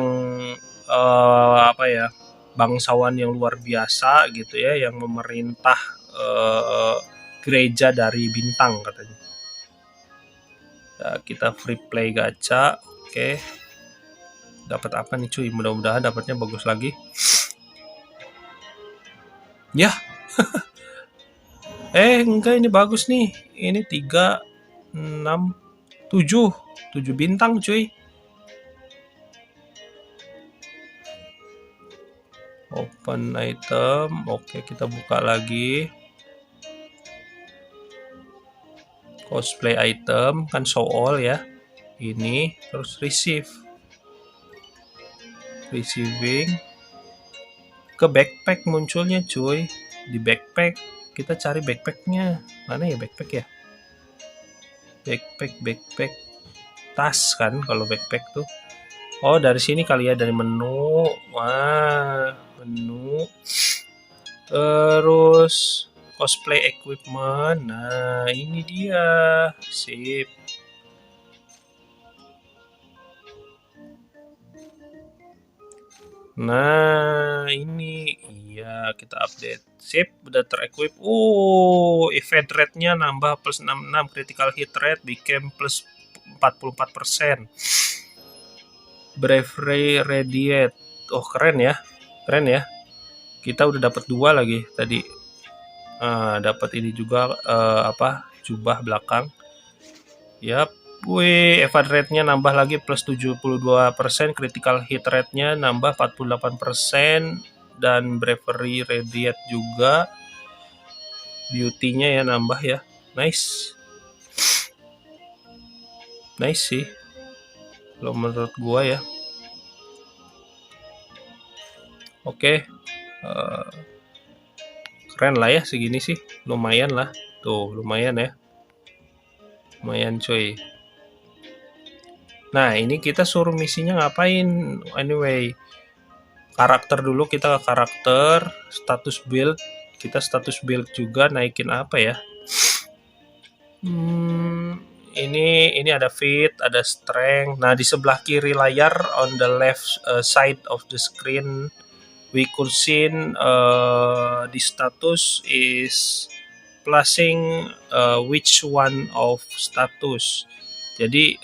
apa ya? Bangsawan yang luar biasa gitu ya, yang memerintah gereja dari bintang katanya. Nah, kita free play gacha. Oke. Dapat apa nih cuy? Mudah-mudahan dapatnya bagus lagi. Ya. Enggak, ini bagus nih. Ini 3, 6, 7 bintang cuy. Open item. Oke, kita buka lagi. Cosplay item kan show all ya. Ini terus receiving ke backpack munculnya cuy. Di backpack kita cari backpacknya. Mana ya backpack ya? Backpack tas kan kalau backpack tuh. Oh dari sini kali ya, dari menu. Wah, menu. Terus cosplay equipment. Nah ini dia. Sip. Nah ini iya, kita update. Sip, udah terequip. Event rate-nya nambah plus 66, critical hit rate became plus 44%. Bravery radiate. Oh keren ya. Kita udah dapat 2 lagi tadi. Dapat ini juga jubah belakang. Yap. Wih, evade rate-nya nambah lagi plus 72%, critical hit rate-nya nambah 48%, dan bravery radiate juga. Beauty-nya ya nambah ya. Nice. Nice sih. Kalau menurut gua ya. Oke. Keren lah ya segini sih. Lumayan lah. Tuh, lumayan ya. Lumayan cuy. Nah, ini kita suruh misinya ngapain? Anyway, karakter dulu, kita ke karakter, status build. Kita status build juga, naikin apa ya? Ini ada fit, ada strength. Nah, di sebelah kiri layar on the left side of the screen we could see the status is placing which one of status. Jadi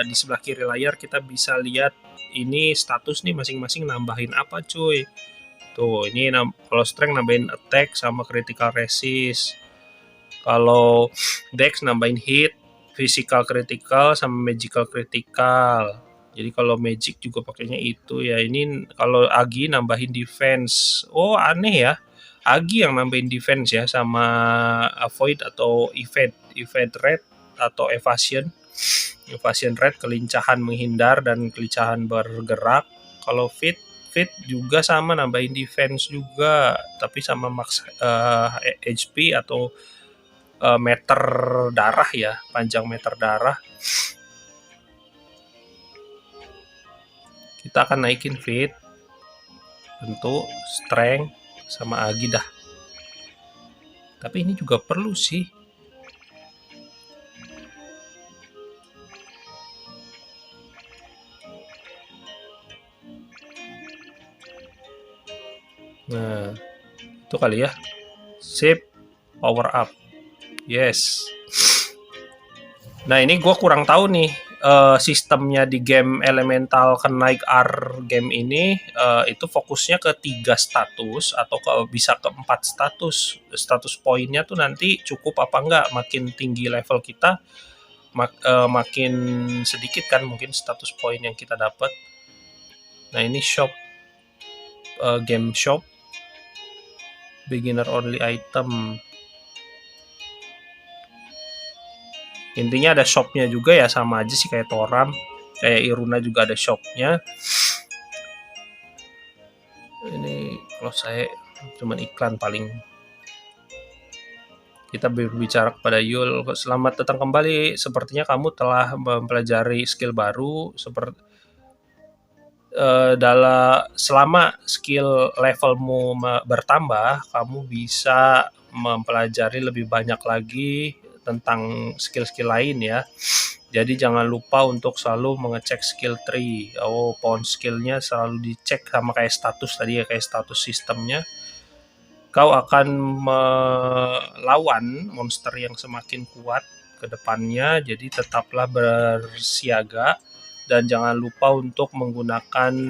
di sebelah kiri layar kita bisa lihat ini status nih masing-masing nambahin apa cuy. Tuh, ini kalau strength nambahin attack sama critical resist. Kalau dex nambahin hit, physical critical sama magical critical. Jadi kalau magic juga pakainya itu ya. Ini kalau Agi nambahin defense. Oh, aneh ya. Agi yang nambahin defense ya, sama avoid atau evade rate atau evasion. Evasion rate, kelincahan menghindar dan kelincahan bergerak. Kalau fit juga sama nambahin defense juga, tapi sama max HP atau meter darah ya, panjang meter darah. Kita akan naikin fit, tentu strength sama Agi dah. Tapi ini juga perlu sih. Nah, itu kali ya. Sip, power up. Yes. Nah, ini gue kurang tahu nih sistemnya di game Elemental Kenaik R game ini itu fokusnya ke 3 status atau bisa ke 4 status. Status poinnya tuh nanti cukup apa enggak, makin tinggi level kita makin sedikit kan mungkin status poin yang kita dapat. Nah, ini shop, game shop, beginner only item. Intinya ada shopnya juga ya, sama aja sih kayak Toram, kayak Iruna juga ada shopnya. Ini kalau saya cuman iklan paling. Kita berbicara kepada Yul. Selamat datang kembali. Sepertinya kamu telah mempelajari skill baru. Selama skill levelmu bertambah, kamu bisa mempelajari lebih banyak lagi tentang skill-skill lain ya. Jadi jangan lupa untuk selalu mengecek skill tree. Oh, pohon skillnya selalu dicek sama kayak status tadi ya, kayak status sistemnya. Kau akan melawan monster yang semakin kuat ke depannya, jadi tetaplah bersiaga dan jangan lupa untuk menggunakan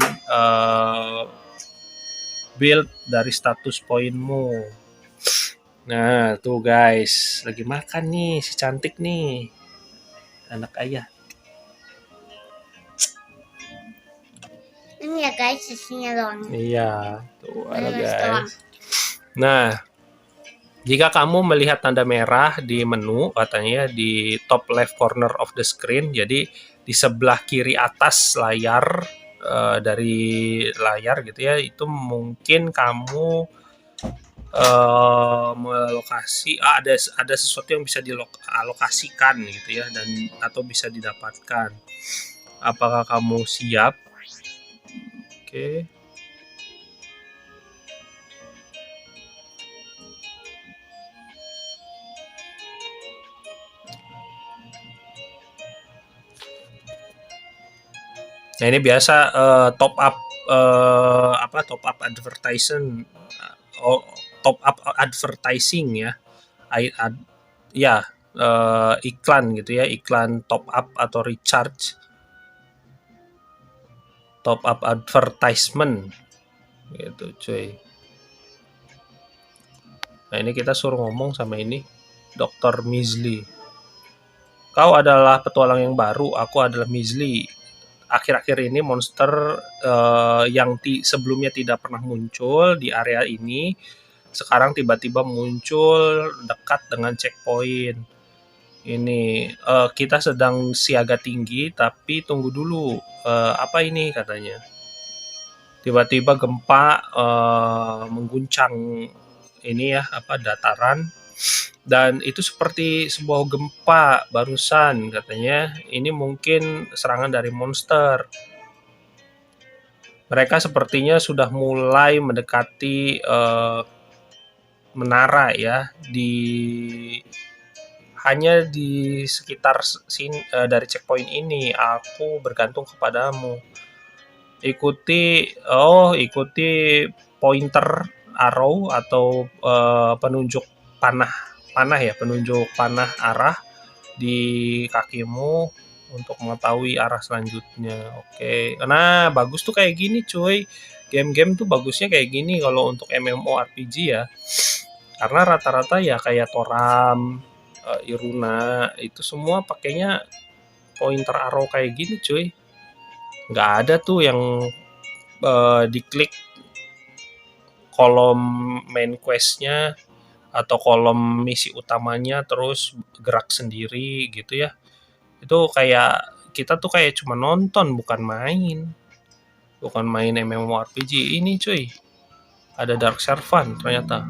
build dari status poinmu. Nah, tuh guys, lagi makan nih si cantik nih, anak ayah. Ini ya guys, sisinya doang. Iya, tuh ada Mayonnaise guys. doang. Nah, jika kamu melihat tanda merah di menu, katanya di top left corner of the screen, jadi di sebelah kiri atas layar dari layar gitu ya, itu mungkin kamu melokasi ada sesuatu yang bisa dialokasikan gitu ya, dan atau bisa didapatkan. Apakah kamu siap? Oke. Nah, ini biasa top up advertising, top up advertising ya. Iklan gitu ya, iklan top up atau recharge. Top up advertisement gitu cuy. Nah, ini kita suruh ngomong sama ini. Dr. Measly. Kau adalah petualang yang baru, aku adalah Measly. Akhir-akhir ini monster yang sebelumnya tidak pernah muncul di area ini, sekarang tiba-tiba muncul dekat dengan checkpoint. Ini kita sedang siaga tinggi, tapi tunggu dulu. Apa ini katanya? Tiba-tiba gempa mengguncang ini ya, dataran, dan itu seperti sebuah gempa barusan katanya. Ini mungkin serangan dari monster. Mereka sepertinya sudah mulai mendekati menara ya, hanya di sekitar sini, dari checkpoint ini. Aku bergantung kepadamu. Ikuti pointer arrow atau penunjuk penunjuk panah arah di kakimu untuk mengetahui arah selanjutnya. Oke. Nah, bagus tuh kayak gini, cuy. Game-game tuh bagusnya kayak gini kalau untuk MMORPG ya. Karena rata-rata ya kayak Toram, Iruna, itu semua pakainya pointer arrow kayak gini, cuy. Nggak ada tuh yang diklik kolom main quest-nya atau kolom misi utamanya terus gerak sendiri gitu ya. Itu kayak kita tuh kayak cuma nonton, bukan main MMORPG ini, cuy. Ada Dark Servant ternyata.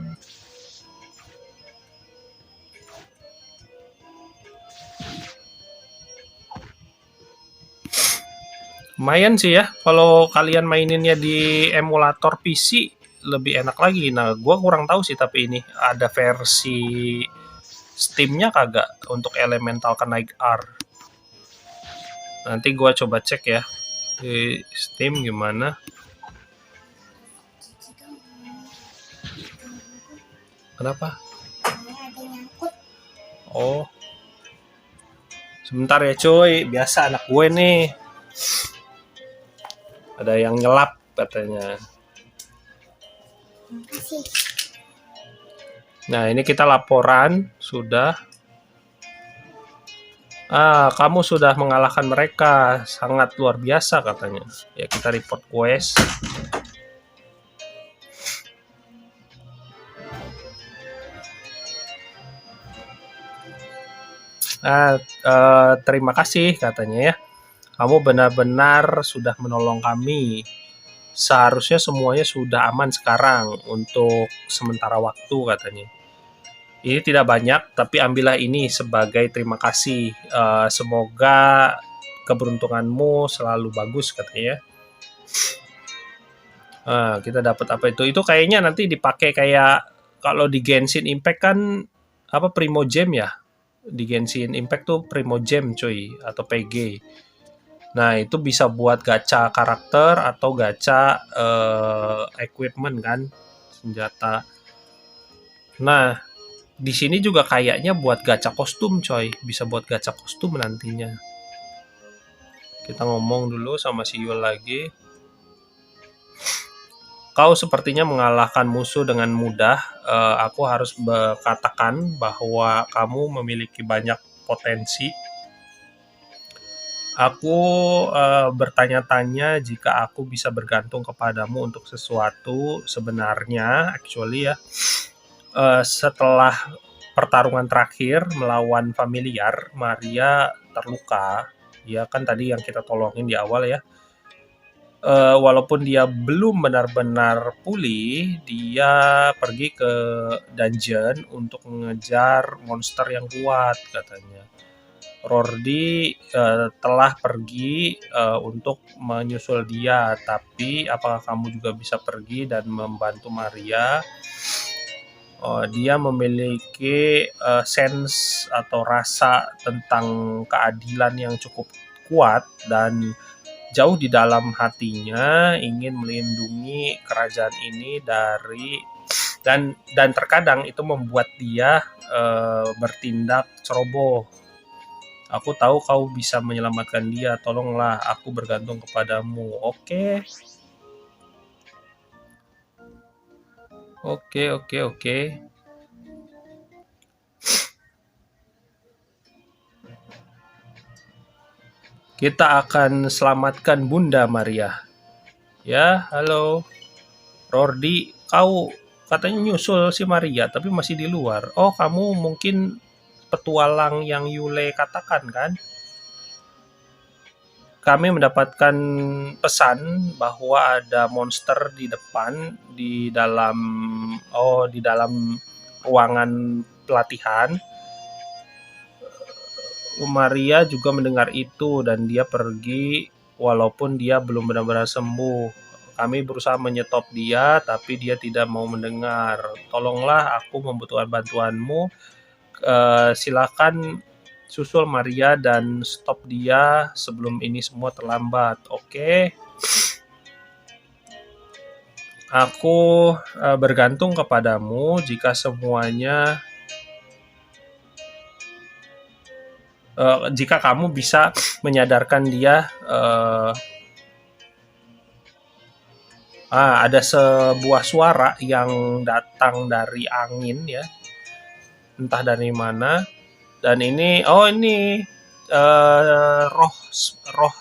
Lumayan sih ya, kalau kalian maininnya di emulator PC lebih enak lagi. Nah, gue kurang tahu sih, tapi ini ada versi Steam-nya kagak untuk Elemental Knight R. Nanti gue coba cek ya di Steam gimana. Kenapa? Oh, sebentar ya cuy, biasa anak gue nih. Ada yang nyelap katanya. Nah, ini kita laporan sudah. Kamu sudah mengalahkan mereka, sangat luar biasa katanya. Ya, kita report quest. Terima kasih katanya ya. Kamu benar-benar sudah menolong kami. Seharusnya semuanya sudah aman sekarang untuk sementara waktu katanya. Ini tidak banyak, tapi ambillah ini sebagai terima kasih. Semoga keberuntunganmu selalu bagus katanya. Kita dapat apa itu? Itu kayaknya nanti dipakai kayak kalau di Genshin Impact kan Primo Gem ya. Di Genshin Impact tuh Primo Gem cuy, atau PG. Nah, itu bisa buat gacha karakter atau gacha equipment kan, senjata. Nah, di sini juga kayaknya buat gacha kostum coy, bisa buat gacha kostum nantinya. Kita ngomong dulu sama si Yul lagi. Kau sepertinya mengalahkan musuh dengan mudah. Aku harus katakan bahwa kamu memiliki banyak potensi. Aku bertanya-tanya jika aku bisa bergantung kepadamu untuk sesuatu. Sebenarnya, actually ya, setelah pertarungan terakhir melawan familiar, Maria terluka. Ya kan tadi yang kita tolongin di awal ya. Walaupun dia belum benar-benar pulih, dia pergi ke dungeon untuk mengejar monster yang kuat katanya. Rordi telah pergi untuk menyusul dia, tapi apakah kamu juga bisa pergi dan membantu Maria? Dia memiliki sense atau rasa tentang keadilan yang cukup kuat dan jauh di dalam hatinya ingin melindungi kerajaan ini dan terkadang itu membuat dia bertindak ceroboh. Aku tahu kau bisa menyelamatkan dia, tolonglah, aku bergantung kepadamu. Oke. Kita akan selamatkan Bunda Maria. Ya, halo. Rordi, kau katanya nyusul si Maria, tapi masih di luar. Oh, kamu mungkin petualang yang Yule katakan kan? Kami mendapatkan pesan bahwa ada monster di depan di dalam ruangan pelatihan. Maria juga mendengar itu dan dia pergi walaupun dia belum benar-benar sembuh. Kami berusaha menyetop dia tapi dia tidak mau mendengar. Tolonglah, aku membutuhkan bantuanmu. Silakan susul Maria dan stop dia sebelum ini semua terlambat. Oke. Aku bergantung kepadamu jika semuanya jika kamu bisa menyadarkan dia. Ada sebuah suara yang datang dari angin ya, entah dari mana. Dan ini roh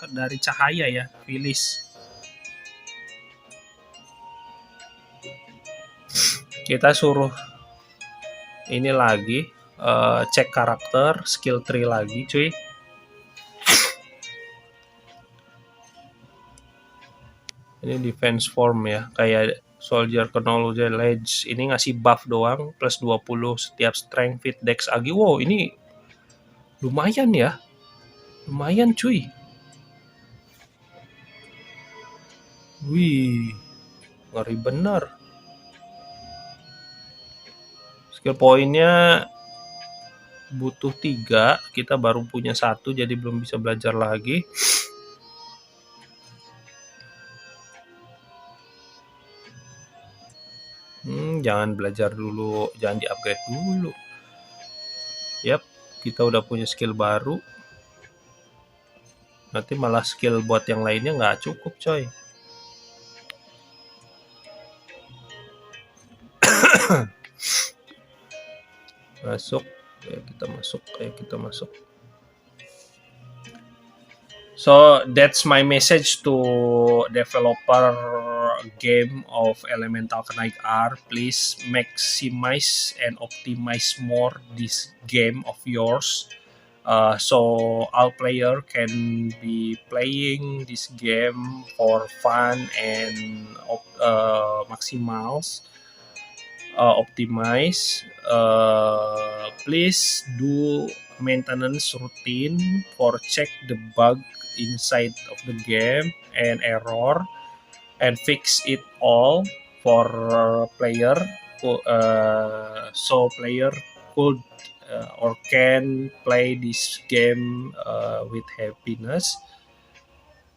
dari cahaya ya, Phyllis. Kita suruh ini lagi, cek karakter, skill tree lagi cuy. Ini defense form ya, kayak soldier knowledge ledge. Ini ngasih buff doang, plus 20 setiap strength, fit, dex, agi. Wow, ini lumayan ya. Lumayan cuy. Wih, ngeri bener. Skill poinnya butuh 3, kita baru punya 1, jadi belum bisa belajar lagi. Jangan belajar dulu, jangan di-upgrade dulu. Yap, kita udah punya skill baru. Nanti malah skill buat yang lainnya nggak cukup, coy. Masuk, kita masuk. So that's my message to developer game of Elemental Knight R. Please maximize and optimize more this game of yours, so all player can be playing this game for fun and optimize. Please do maintenance routine for check the bug inside of the game and error and fix it all for player, so player could or can play this game with happiness.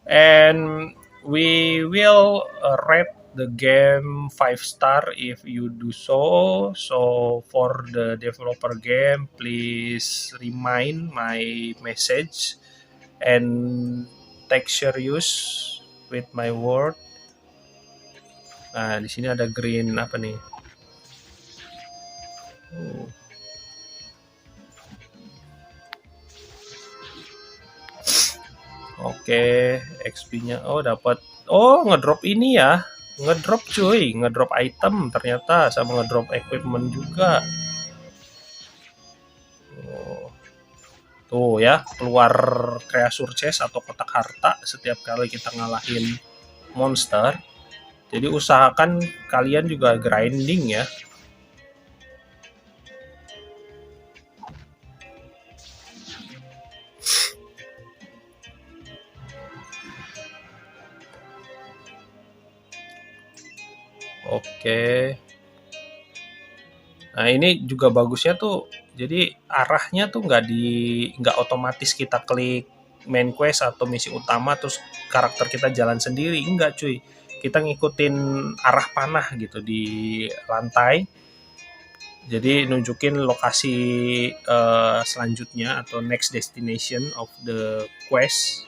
And we will rate the game 5 star if you do so. So for the developer game, please remind my message and take serious with my word. Nah, di sini ada green apa nih? Oke, XP-nya dapat. Ngedrop ini ya. Ngedrop cuy, ngedrop item ternyata sama ngedrop equipment juga. Tuh ya, keluar treasure chest atau kotak harta setiap kali kita ngalahin monster. Jadi usahakan kalian juga grinding ya. Oke. Nah, ini juga bagusnya tuh, jadi arahnya tuh nggak otomatis kita klik main quest atau misi utama terus karakter kita jalan sendiri, enggak cuy. Kita ngikutin arah panah gitu di lantai. Jadi nunjukin lokasi selanjutnya atau next destination of the quest,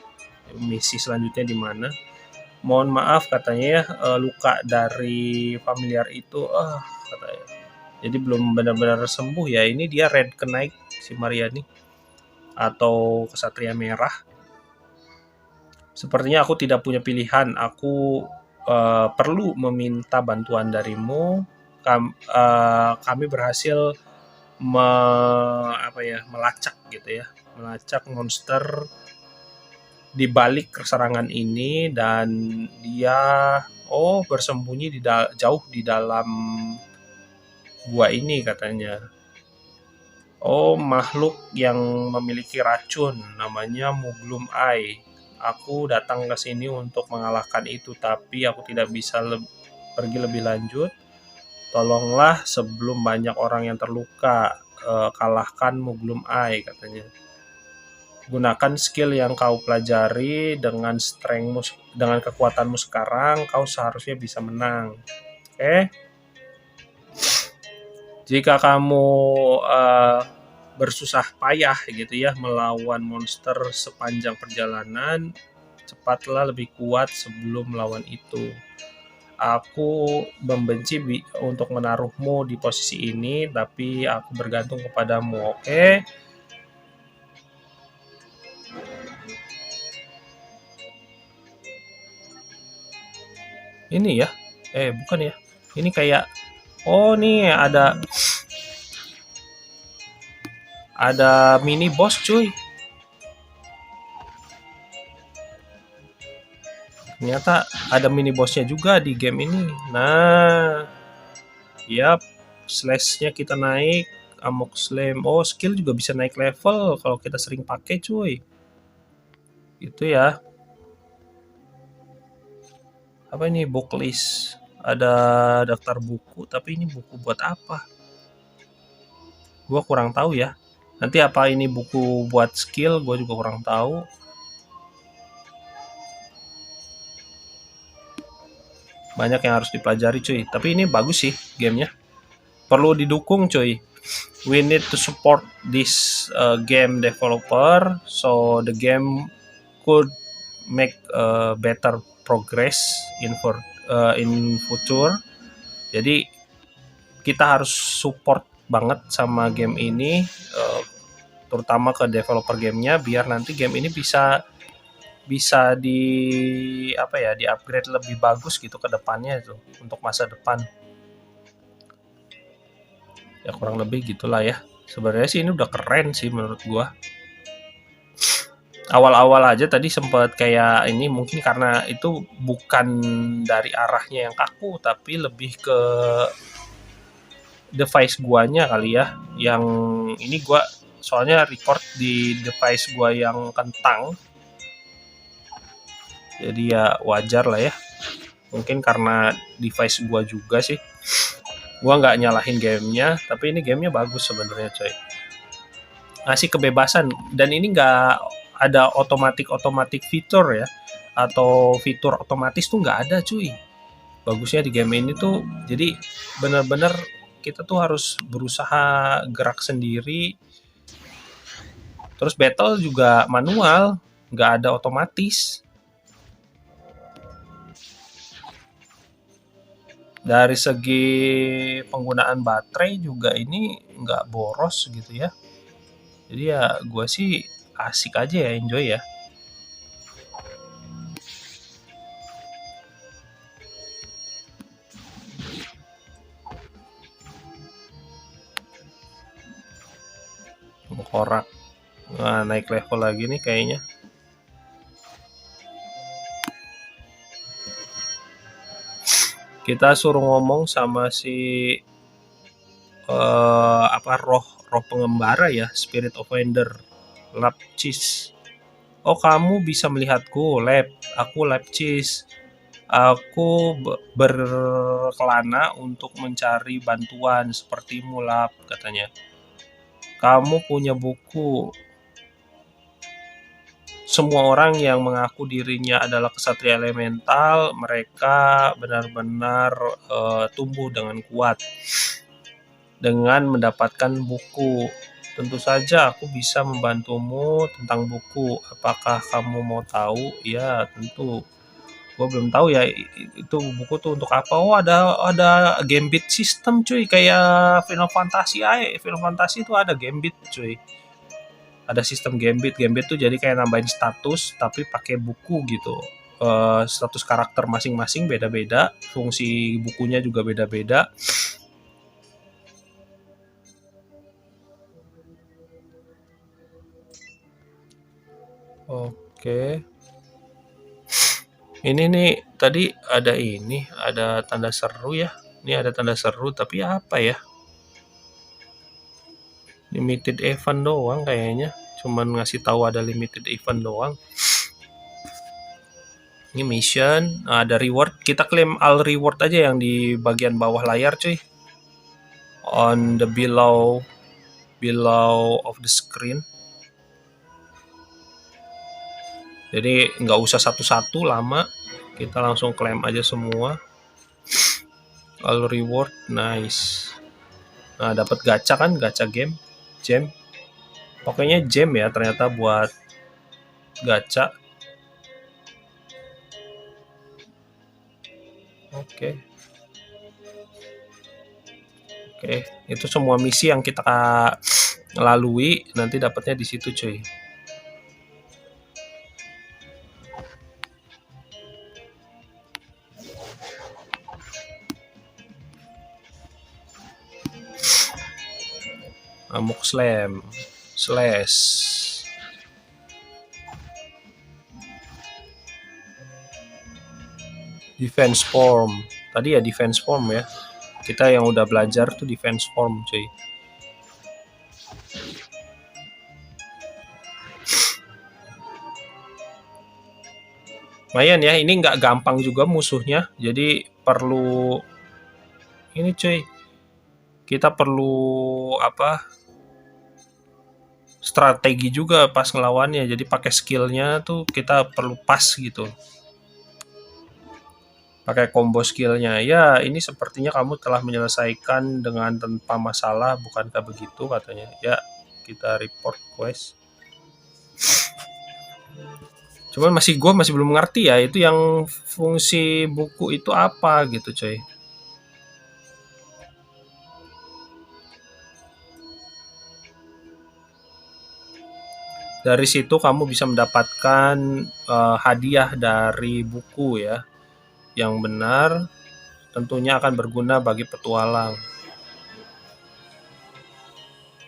misi selanjutnya di mana. Mohon maaf katanya ya, luka dari familiar itu katanya. Jadi belum benar-benar sembuh ya. Ini dia red kenaik si Mariani atau kesatria merah. Sepertinya aku tidak punya pilihan. Aku perlu meminta bantuan darimu. Kami berhasil melacak gitu ya, melacak monster di balik serangan ini, dan dia bersembunyi jauh di dalam gua ini katanya. Makhluk yang memiliki racun namanya Muglum Eye. Aku datang ke sini untuk mengalahkan itu, tapi aku tidak bisa pergi lebih lanjut. Tolonglah sebelum banyak orang yang terluka. Kalahkan Muglum Eye katanya. Gunakan skill yang kau pelajari dengan strengthmu, dengan kekuatanmu sekarang, kau seharusnya bisa menang. Oke? Jika kamu bersusah payah gitu ya melawan monster sepanjang perjalanan, cepatlah lebih kuat sebelum melawan itu. Aku membenci untuk menaruhmu di posisi ini, tapi aku bergantung kepadamu, oke? Ini ya? Bukan ya? Ini kayak, nih ada mini boss cuy. Ternyata ada mini bossnya juga di game ini. Nah, yap, slash-nya kita naik, Amok Slam. Skill juga bisa naik level kalau kita sering pakai cuy. Itu ya. Apa ini, book list? Ada daftar buku, tapi ini buku buat apa? Gua kurang tahu ya. Nanti apa ini buku buat skill, gua juga kurang tahu. Banyak yang harus dipelajari cuy. Tapi ini bagus sih gamenya. Perlu didukung cuy. We need to support this game developer so the game could make better progress in future. Jadi kita harus support banget sama game ini, terutama ke developer gamenya, biar nanti game ini bisa di upgrade lebih bagus gitu ke depannya itu untuk masa depan. Ya kurang lebih gitulah ya. Sebenarnya sih ini udah keren sih menurut gua. Awal-awal aja tadi sempat kayak ini, mungkin karena itu bukan dari arahnya yang kaku, tapi lebih ke device guanya kali ya. Yang ini gua soalnya record di device gua yang kentang. Jadi ya wajar lah ya. Mungkin karena device gua juga sih. Gua nggak nyalahin gamenya, tapi ini gamenya bagus sebenarnya coy. Ngasih kebebasan, dan ini nggak ada otomatik fitur ya, atau fitur otomatis tuh nggak ada cuy. Bagusnya di game ini tuh, jadi bener-bener kita tuh harus berusaha gerak sendiri. Terus battle juga manual, nggak ada otomatis. Dari segi penggunaan baterai juga ini nggak boros gitu ya. Jadi ya gue sih asik aja ya, enjoy ya. Korak. Nah, naik level lagi nih kayaknya. Kita suruh ngomong sama si roh pengembara ya, Spirit Offender, Lapcis. Kamu bisa melihatku, Aku Lapcis. Aku berkelana untuk mencari bantuan sepertimu, Lap, katanya. Kamu punya buku. Semua orang yang mengaku dirinya adalah kesatria elemental, mereka benar-benar tumbuh dengan kuat dengan mendapatkan buku. Tentu saja aku bisa membantumu tentang buku. Apakah kamu mau tahu? Ya, tentu. Gue belum tahu ya itu buku tuh untuk apa. Ada gambit system cuy, kayak Final Fantasy aja. Final Fantasy itu ada gambit cuy. ada sistem gambit. Gambit tuh jadi kayak nambahin status tapi pakai buku gitu. Status karakter masing-masing beda-beda, fungsi bukunya juga beda-beda. Oke. Ini nih tadi ada tanda seru ya. Ini ada tanda seru tapi apa ya? Limited event doang kayaknya. Cuman ngasih tahu ada limited event doang. Ini mission, ada reward. Kita klaim all reward aja yang di bagian bawah layar, cuy. On the below of the screen. Jadi nggak usah satu-satu lama, kita langsung klaim aja semua. All reward, nice. Nah, dapat gacha kan, gacha gem. Pokoknya gem ya ternyata buat gacha. Oke, itu semua misi yang kita lalui nanti dapatnya di situ, cuy. Amok slam, slash. Defense form. Tadi ya defense form ya. Kita yang udah belajar tuh defense form, cuy. Lumayan ya, ini nggak gampang juga musuhnya. Jadi perlu ini, cuy. Kita perlu strategi juga pas ngelawannya. Jadi pakai skillnya tuh kita perlu pas gitu. Pakai combo skillnya. Ya, ini sepertinya kamu telah menyelesaikan dengan tanpa masalah, bukankah begitu katanya? Ya, kita report quest. Cuman gue masih belum ngerti ya, itu yang fungsi buku itu apa gitu, coy. Dari situ kamu bisa mendapatkan hadiah dari buku ya. Yang benar tentunya akan berguna bagi petualang.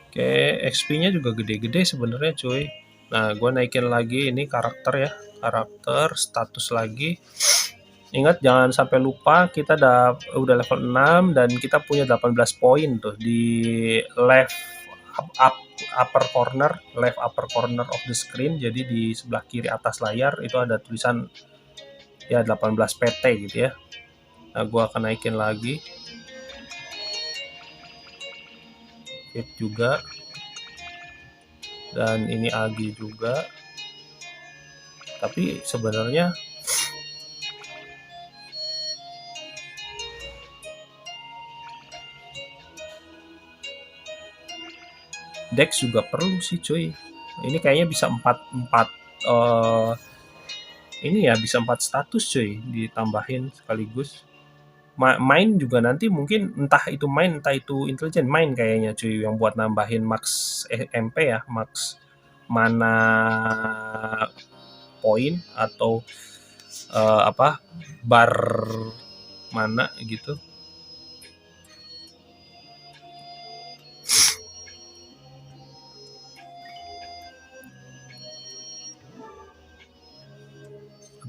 Oke, XP-nya juga gede-gede sebenarnya, cuy. Nah, gue naikin lagi ini karakter ya. Karakter, status lagi. Ingat jangan sampai lupa kita udah level 6 dan kita punya 18 poin tuh di left upper corner of the screen. Jadi di sebelah kiri atas layar itu ada tulisan ya 18 PT gitu ya. Nah, gue akan naikin lagi. Hit juga. Dan ini Agi juga. Tapi sebenarnya Dex juga perlu sih, cuy. Ini kayaknya bisa 4 ini ya, bisa 4 status, cuy, ditambahin sekaligus. Main juga nanti mungkin entah itu main entah itu intelijen, main kayaknya, cuy, yang buat nambahin max MP ya, max mana poin atau bar mana gitu.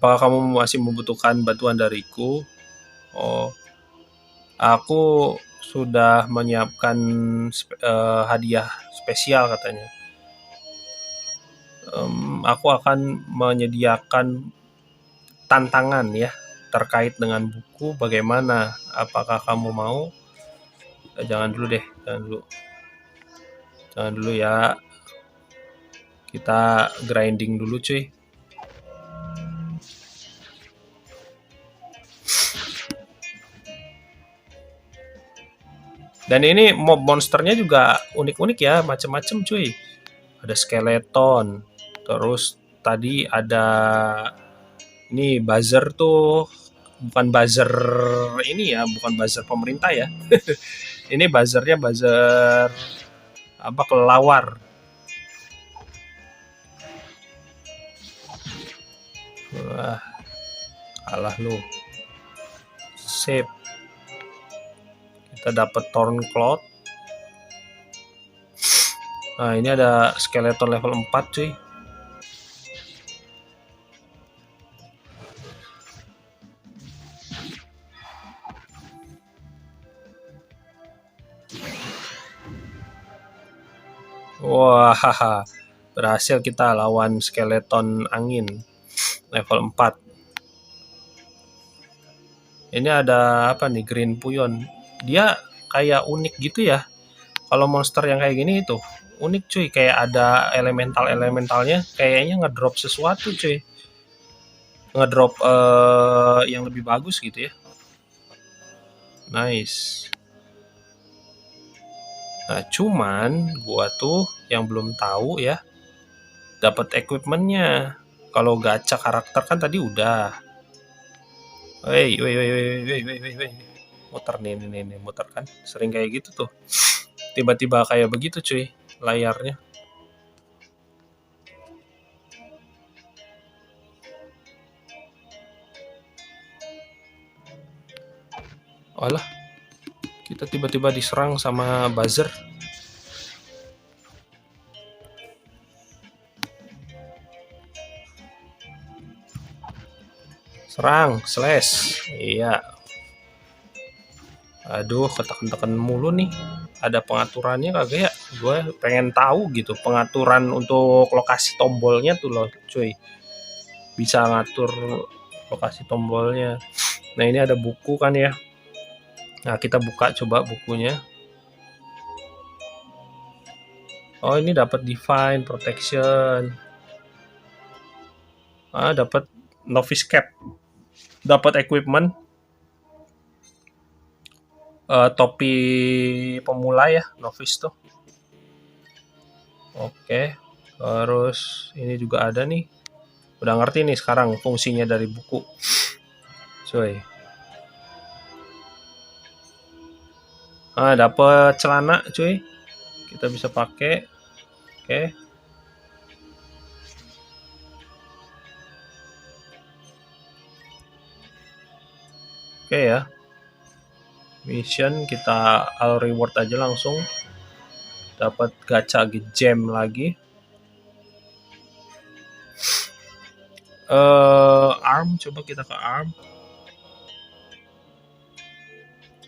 Apakah kamu masih membutuhkan bantuan dariku? Oh, aku sudah menyiapkan hadiah spesial katanya. Aku akan menyediakan tantangan ya terkait dengan buku. Bagaimana? Apakah kamu mau? Jangan dulu deh, jangan dulu ya. Kita grinding dulu, cuy. Dan ini mob monsternya juga unik-unik ya, macem-macem, cuy. Ada skeleton, terus tadi ada ini buzzer tuh, bukan buzzer ini ya, bukan buzzer pemerintah ya. Ini buzzernya buzzer kelelawar. Wah, kalah lu. Sip. Kita dapat Thorn Cloud. Nah, ini ada skeleton level 4, cuy. Wah, berhasil kita lawan skeleton angin level 4. Ini ada apa nih, Green Puyon. Dia kayak unik gitu ya. Kalau monster yang kayak gini itu unik, cuy. Kayak ada elementalnya, kayaknya ngedrop sesuatu, cuy. Ngedrop yang lebih bagus gitu ya. Nice. Nah, cuman gua tuh yang belum tahu ya, dapat equipmentnya. Kalau gacha karakter kan tadi udah. Wey, muter nih, muter kan. Sering kayak gitu tuh. Tiba-tiba kayak begitu, cuy, layarnya. Walah, kita tiba-tiba diserang sama buzzer. Serang, slash. Iya. Aduh, ketekan-tekan mulu nih. Ada pengaturannya kagak ya? Gue pengen tahu gitu, pengaturan untuk lokasi tombolnya tuh loh, cuy. Bisa ngatur lokasi tombolnya. Nah, ini ada buku kan ya. Nah, kita buka coba bukunya. Oh, ini dapat Divine Protection. Ah, dapat Novice Cap. Dapat equipment. Topi pemula ya, Novice tuh. Oke. Terus ini juga ada nih. Udah ngerti nih sekarang fungsinya dari buku. Cuy. Ah, dapat celana, cuy. Kita bisa pakai. Oke. Oke ya. Mission kita all reward aja langsung. Dapat gacha gem lagi. Arm, coba kita ke arm.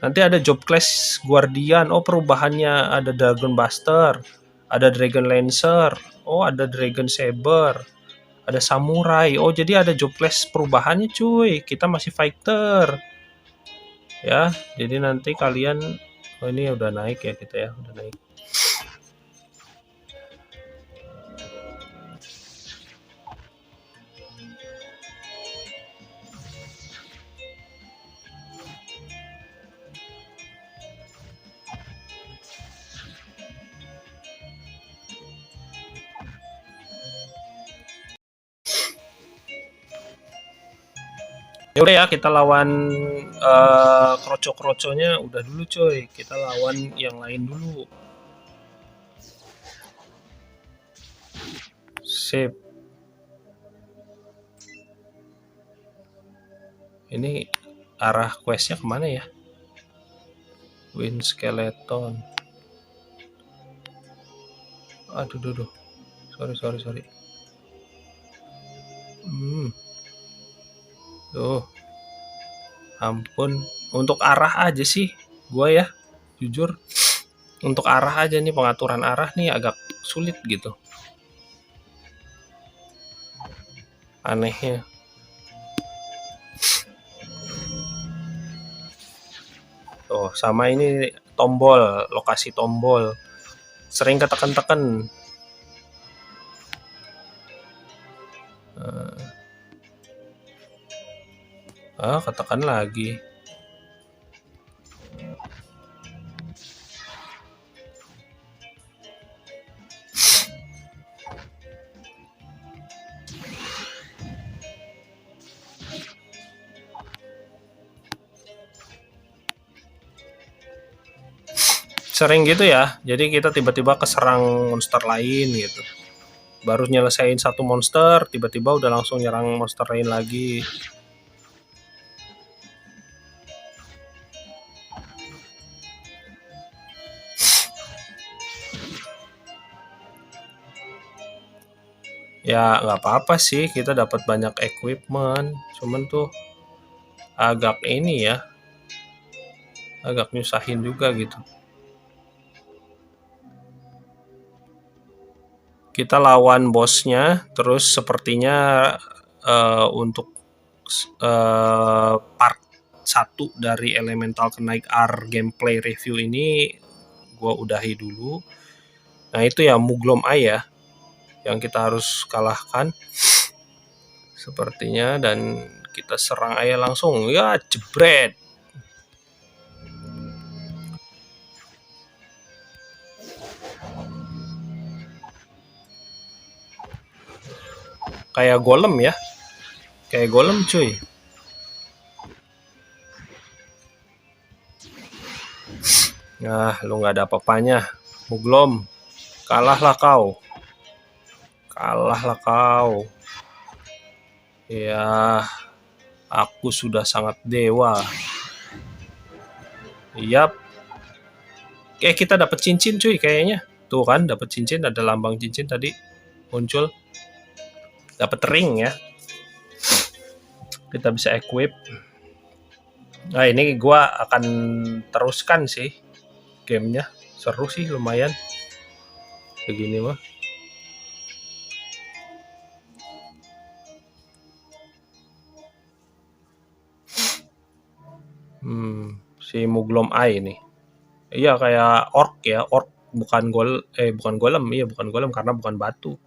Nanti ada job class Guardian. Oh, perubahannya ada Dragon Buster, ada Dragon Lancer, oh ada Dragon Saber, ada Samurai. Oh, jadi ada job class perubahannya, cuy. Kita masih fighter. Ya, jadi nanti kalian, oh ini udah naik ya kita ya, udah naik. Ya udah ya, kita lawan kroco-kroconya udah dulu, coy. Kita lawan yang lain dulu. Sip. Ini arah questnya kemana ya? Wind Skeleton. Aduh. Sorry. Tuh. Ampun. Untuk arah aja sih gua ya. Jujur. Untuk arah aja nih, pengaturan arah nih agak sulit gitu. Anehnya. Tuh, sama ini tombol, lokasi tombol. Sering ketekan-tekan. Ketekan lagi. Sering gitu ya, jadi kita tiba-tiba keserang monster lain gitu. Baru nyelesain satu monster, tiba-tiba udah langsung nyerang monster lain lagi. Ya nggak apa-apa sih, kita dapat banyak equipment. Cuman tuh agak ini ya, agak nyusahin juga gitu. Kita lawan bosnya, terus sepertinya untuk part 1 dari Elemental Kenaik R gameplay review ini gue udahi dulu. Nah itu ya Muglom Eye ya yang kita harus kalahkan sepertinya, dan kita serang aja langsung ya, jebret. Kayak golem ya, kayak golem cuy. Nah lu nggak ada apa-apanya Muglom, kalahlah kau, kalahlah kau. Ya, aku sudah sangat dewa. Yap. Kita dapat cincin cuy kayaknya. Tuh kan dapat cincin, ada lambang cincin tadi muncul. Dapat ring ya. Kita bisa equip. Nah, ini gua akan teruskan sih gamenya. Seru sih lumayan. Segini mah. Si Muglom Eye nih. Iya kayak orc ya, orc bukan golem, iya bukan golem karena bukan batu.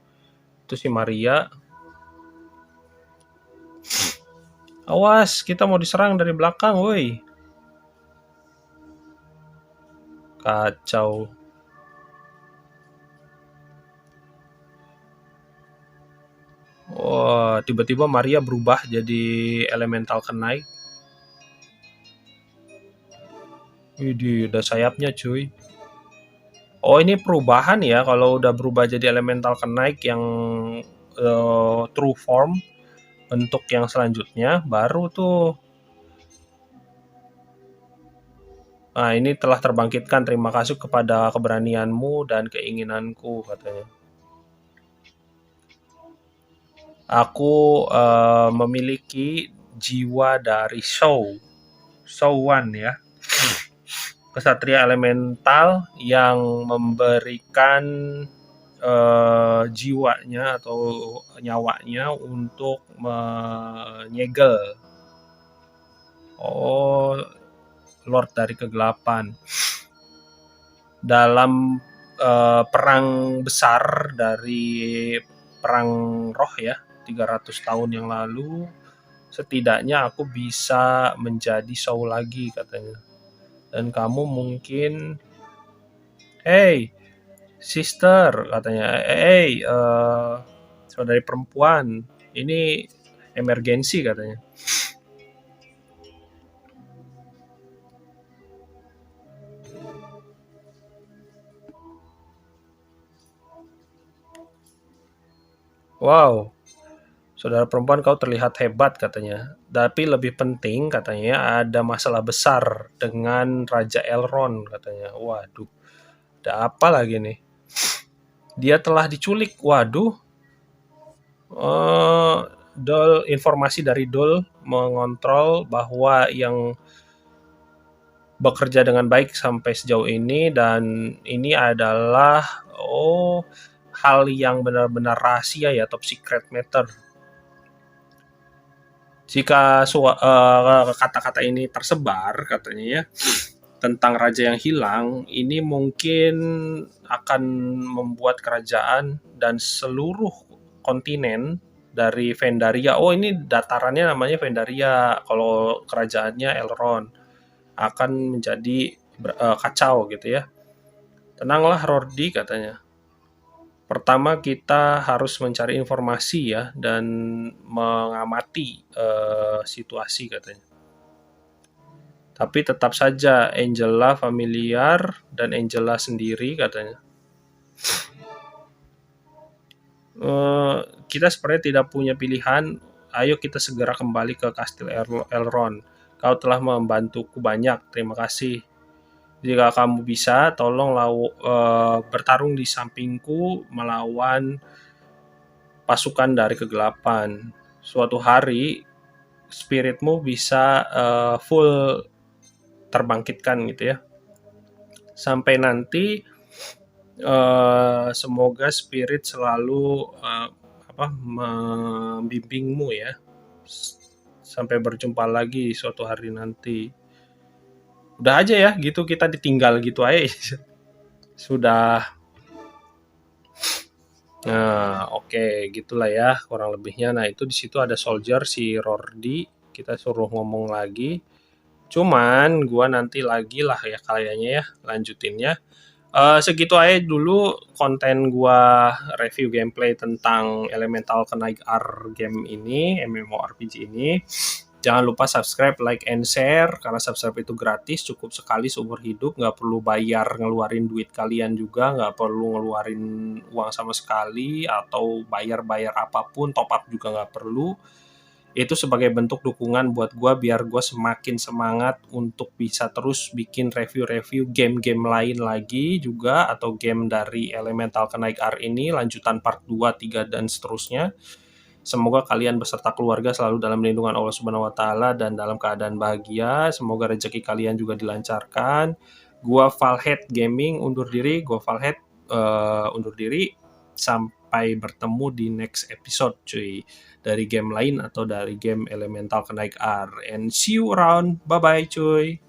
Itu si Maria. Awas, kita mau diserang dari belakang, woi. Kacau. Wah, tiba-tiba Maria berubah jadi elemental kenaik. Widih, udah sayapnya cuy. Oh ini perubahan ya, kalau udah berubah jadi elemental kenaik yang true form, bentuk yang selanjutnya baru tuh. Nah ini telah terbangkitkan, terima kasih kepada keberanianmu dan keinginanku katanya. Aku memiliki jiwa dari Shouwan ya, kesatria elemental yang memberikan jiwanya atau nyawanya untuk menyegel. Oh, Lord dari kegelapan. Dalam perang besar dari perang roh ya, 300 tahun yang lalu, setidaknya aku bisa menjadi Soul lagi katanya. Dan kamu mungkin, hey sister katanya, hey saudari perempuan, ini emergensi katanya. Wow, saudara perempuan, kau terlihat hebat katanya. Tapi lebih penting katanya ada masalah besar dengan Raja Elrond katanya. Waduh, ada apa lagi nih? Dia telah diculik. Waduh. Informasi dari Dol mengontrol bahwa yang bekerja dengan baik sampai sejauh ini, dan ini adalah hal yang benar-benar rahasia ya, top secret matter. Jika kata-kata ini tersebar katanya ya tentang raja yang hilang, ini mungkin akan membuat kerajaan dan seluruh kontinen dari Vendaria, ini datarannya namanya Vendaria, kalau kerajaannya Elrond, akan menjadi kacau gitu ya. Tenanglah Rordi katanya. Pertama kita harus mencari informasi ya dan mengamati situasi katanya. Tapi tetap saja Angela familiar dan Angela sendiri katanya. Kita sebenarnya tidak punya pilihan. Ayo kita segera kembali ke Kastil Elrond. Kau telah membantuku banyak. Terima kasih. Jika kamu bisa, tolong bertarung di sampingku melawan pasukan dari kegelapan. Suatu hari spiritmu bisa full terbangkitkan gitu ya. Sampai nanti semoga spirit selalu membimbingmu ya. Sampai berjumpa lagi suatu hari nanti. Udah aja ya, gitu kita ditinggal gitu aja. Sudah. Nah, oke, gitulah ya kurang lebihnya. Nah, itu di situ ada soldier si Rordi, kita suruh ngomong lagi. Cuman gua nanti lagi lah ya kayaknya ya lanjutinnya. Segitu aja dulu konten gua review gameplay tentang Elemental Knight R game ini, MMORPG ini. Jangan lupa subscribe, like, and share, karena subscribe itu gratis, cukup sekali seumur hidup, nggak perlu bayar ngeluarin duit kalian juga, nggak perlu ngeluarin uang sama sekali, atau bayar-bayar apapun, top up juga nggak perlu. Itu sebagai bentuk dukungan buat gue biar gue semakin semangat untuk bisa terus bikin review-review game-game lain lagi juga, atau game dari Elemental Knight R ini lanjutan part 2, 3 dan seterusnya. Semoga kalian beserta keluarga selalu dalam lindungan Allah Subhanahu wa taala dan dalam keadaan bahagia. Semoga rezeki kalian juga dilancarkan. Gua Valhead Gaming undur diri, undur diri. Sampai bertemu di next episode cuy. Dari game lain atau dari game Elemental Knight R. And see you around. Bye bye cuy.